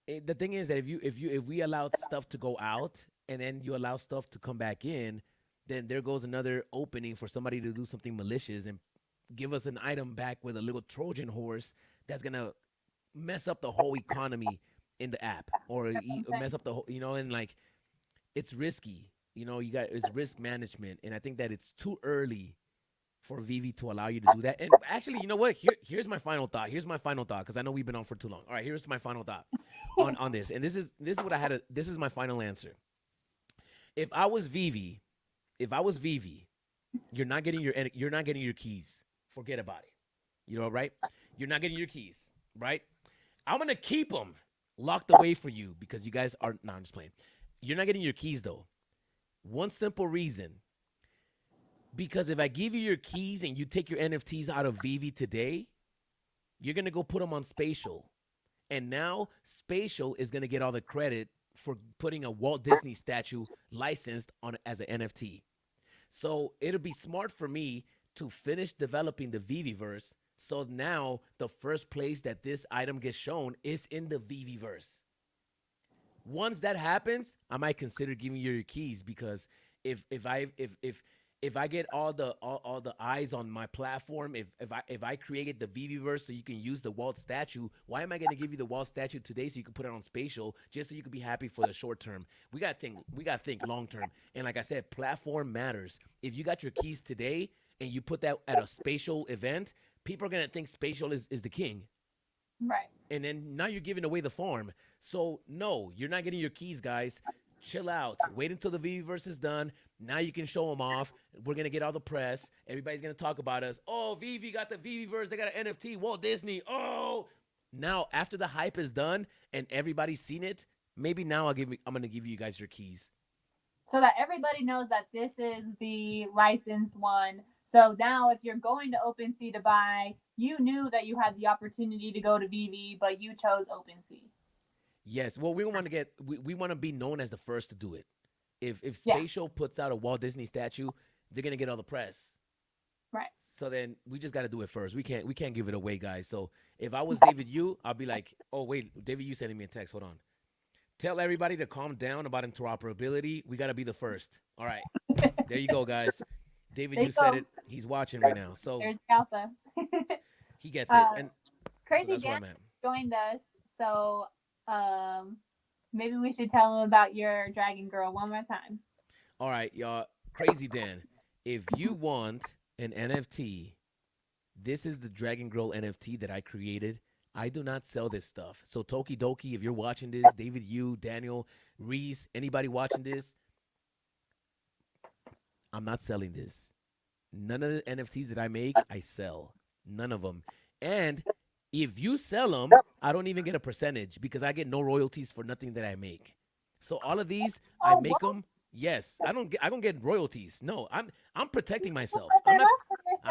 S2: the thing is that if we allow stuff to go out and then you allow stuff to come back in, then there goes another opening for somebody to do something malicious and give us an item back with a little Trojan horse that's gonna mess up the whole economy in the app or
S1: That's what I'm
S2: mess
S1: saying.
S2: up the whole, and like it's risky. It's risk management, and I think that it's too early for Vivi to allow you to do that. And actually, you know what? Here's my final thought. Here's my final thought because I know we've been on for too long. All right, here's my final thought on this, and this is what I had. This is my final answer. If I was Vivi, if I was Vivi, you're not getting your keys. Forget about it. Right? You're not getting your keys, right? I'm gonna keep them locked away for you because you guys are. No, I'm just playing. You're not getting your keys though. One simple reason. Because if I give you your keys and you take your NFTs out of Vivi today, you're gonna go put them on Spatial, and now Spatial is gonna get all the credit for putting a Walt Disney statue licensed on as an NFT. So it'll be smart for me to finish developing the Viviverse. So now the first place that this item gets shown is in the Viviverse. Once that happens, I might consider giving you your keys because if I get all the eyes on my platform, if I created the Viviverse so you can use the Walt statue, why am I gonna give you the Walt statue today so you can put it on Spatial just so you can be happy for the short term? We gotta think long term. And like I said, platform matters. If you got your keys today and you put that at a Spatial event, people are gonna think Spatial is the king,
S1: Right.
S2: and then now you're giving away the farm. So no, you're not getting your keys, guys. Chill out. Wait until the Viviverse is done. Now you can show them off. We're gonna get all the press. Everybody's gonna talk about us. Oh, Vivi got the Viviverse. They got an NFT. Walt Disney. Oh, now after the hype is done and everybody's seen it, Maybe now I'm gonna give you guys your keys.
S1: So that everybody knows that this is the licensed one. So now, if you're going to OpenSea to buy, you knew that you had the opportunity to go to VV, but you chose OpenSea.
S2: Yes. Well, we want to be known as the first to do it. If
S1: Yeah,
S2: Spatial puts out a Walt Disney statue, they're gonna get all the press.
S1: right.
S2: So then we just got to do it first. We can't give it away, guys. So if I was David Yu, I'll be like, oh wait, David Yu sending me a text. Hold on. Tell everybody to calm down about interoperability. We got to be the first. All right. There you go, guys. David
S1: There you
S2: Yu said
S1: go.
S2: it. He's watching right now. So
S1: There's Alpha.
S2: he gets it.
S1: uh,
S2: And so
S1: Crazy
S2: that's where
S1: Dan
S2: I'm at.
S1: joined us. So um, maybe we should tell him about your Dragon Girl one more time.
S2: All right, y'all. Crazy Dan. If you want an NFT, this is the Dragon Girl NFT that I created. I do not sell this stuff. So Tokidoki, if you're watching this, David Yu, Daniel, Reese, anybody watching this, I'm not selling this. None of the NFTs that I make, I sell. None of them. And if you sell them, I don't even get a percentage because I get no royalties for nothing that I make. So all of these, I
S1: Oh,
S2: make
S1: what?
S2: them. Yes, I don't get royalties. No, I'm protecting
S1: What's
S2: myself.
S1: up? I love for yourself.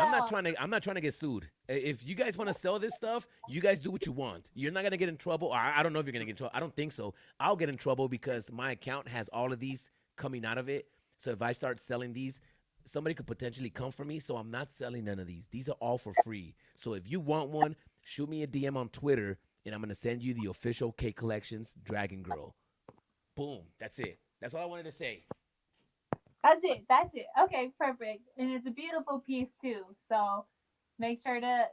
S2: I'm not trying to get sued. If you guys want to sell this stuff, you guys do what you want. You're not gonna get in trouble. I don't know if you're gonna get in trouble. I don't think so. I'll get in trouble because my account has all of these coming out of it. So if I start selling these, somebody could potentially come for me. So I'm not selling none of these. These are all for free. So if you want one, shoot me a DM on Twitter, and I'm gonna send you the official K Collections Dragon Girl. Boom. That's it. That's all I wanted to say.
S1: That's it. That's it. Okay, perfect. And it's a beautiful piece too. So make sure to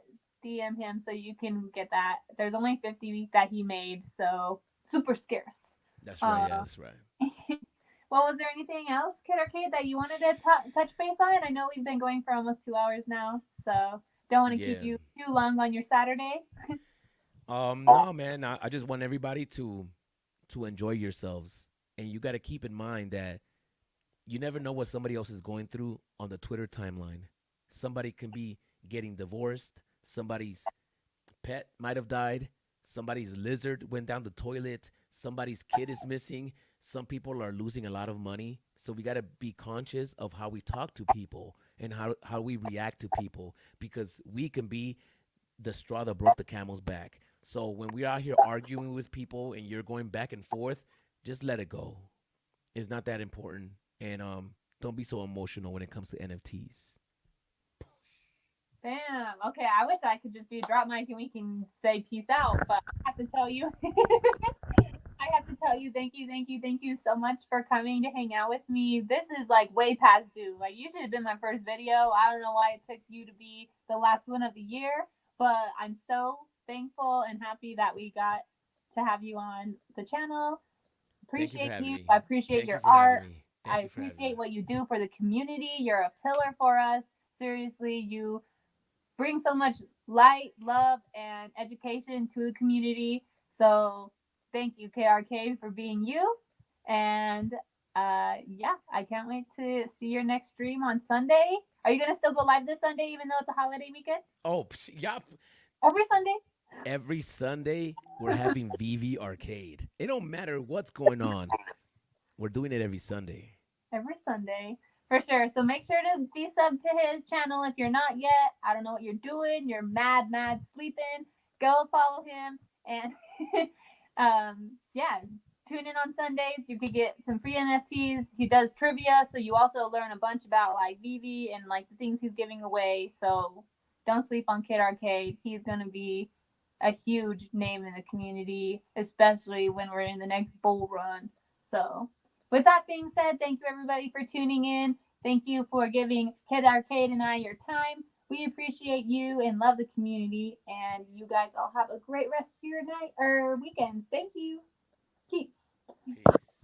S1: DM him so you can get that. There's only 50 that he made, so super scarce.
S2: That's right. Yeah,
S1: Uh,
S2: that's right.
S1: well, was there anything else, Kid Arcade, that you wanted to touch base on? I know we've been going for almost 2 hours now, so don't want to keep
S2: Yeah.
S1: you too long on your Saturday.
S2: No, man. I just want everybody to enjoy yourselves, and you got to keep in mind that you never know what somebody else is going through on the Twitter timeline. Somebody can be getting divorced. Somebody's pet might have died. Somebody's lizard went down the toilet. Somebody's kid is missing. Some people are losing a lot of money. So we got to be conscious of how we talk to people and how we react to people because we can be the straw that broke the camel's back. So when we're out here arguing with people and you're going back and forth, just let it go. It's not that important. And don't be so emotional when it comes to NFTs.
S1: Damn. Okay, I wish I could just be a drop mic and we can say peace out, but I have to tell you, I have to tell you, thank you so much for coming to hang out with me. This is like way past due. Like you should have been my first video. I don't know why it took you to be the last one of the year, but I'm so thankful and happy that we got to have you on the channel.
S2: Thank you for
S1: Appreciate
S2: having
S1: you.
S2: me.
S1: I appreciate
S2: Thank you
S1: your
S2: for having
S1: art.
S2: me.
S1: I
S2: Thank you for having me.
S1: appreciate what you do for the community. You're a pillar for us. Seriously, you bring so much light, love, and education to the community. So thank you, KRK, for being you. And yeah, I can't wait to see your next stream on Sunday. Are you gonna still go live this Sunday, even though it's a holiday weekend?
S2: Oh, yup.
S1: Every Sunday?
S2: Every Sunday, we're having Veve Arcade. It don't matter what's going on. We're doing it every Sunday.
S1: Every Sunday. For sure. So make sure to be sub to his channel if you're not yet. I don't know what you're doing. You're mad sleeping. Go follow him. And yeah, tune in on Sundays. You could get some free NFTs. He does trivia, so you also learn a bunch about like Veve and like the things he's giving away. So don't sleep on Kid Arcade. He's gonna be a huge name in the community, especially when we're in the next bull run. So with that being said, thank you everybody for tuning in. Thank you for giving Kid Arcade and I your time. We appreciate you and love the community. And you guys all have a great rest of your night or weekends. Thank you. Peace.
S2: Peace.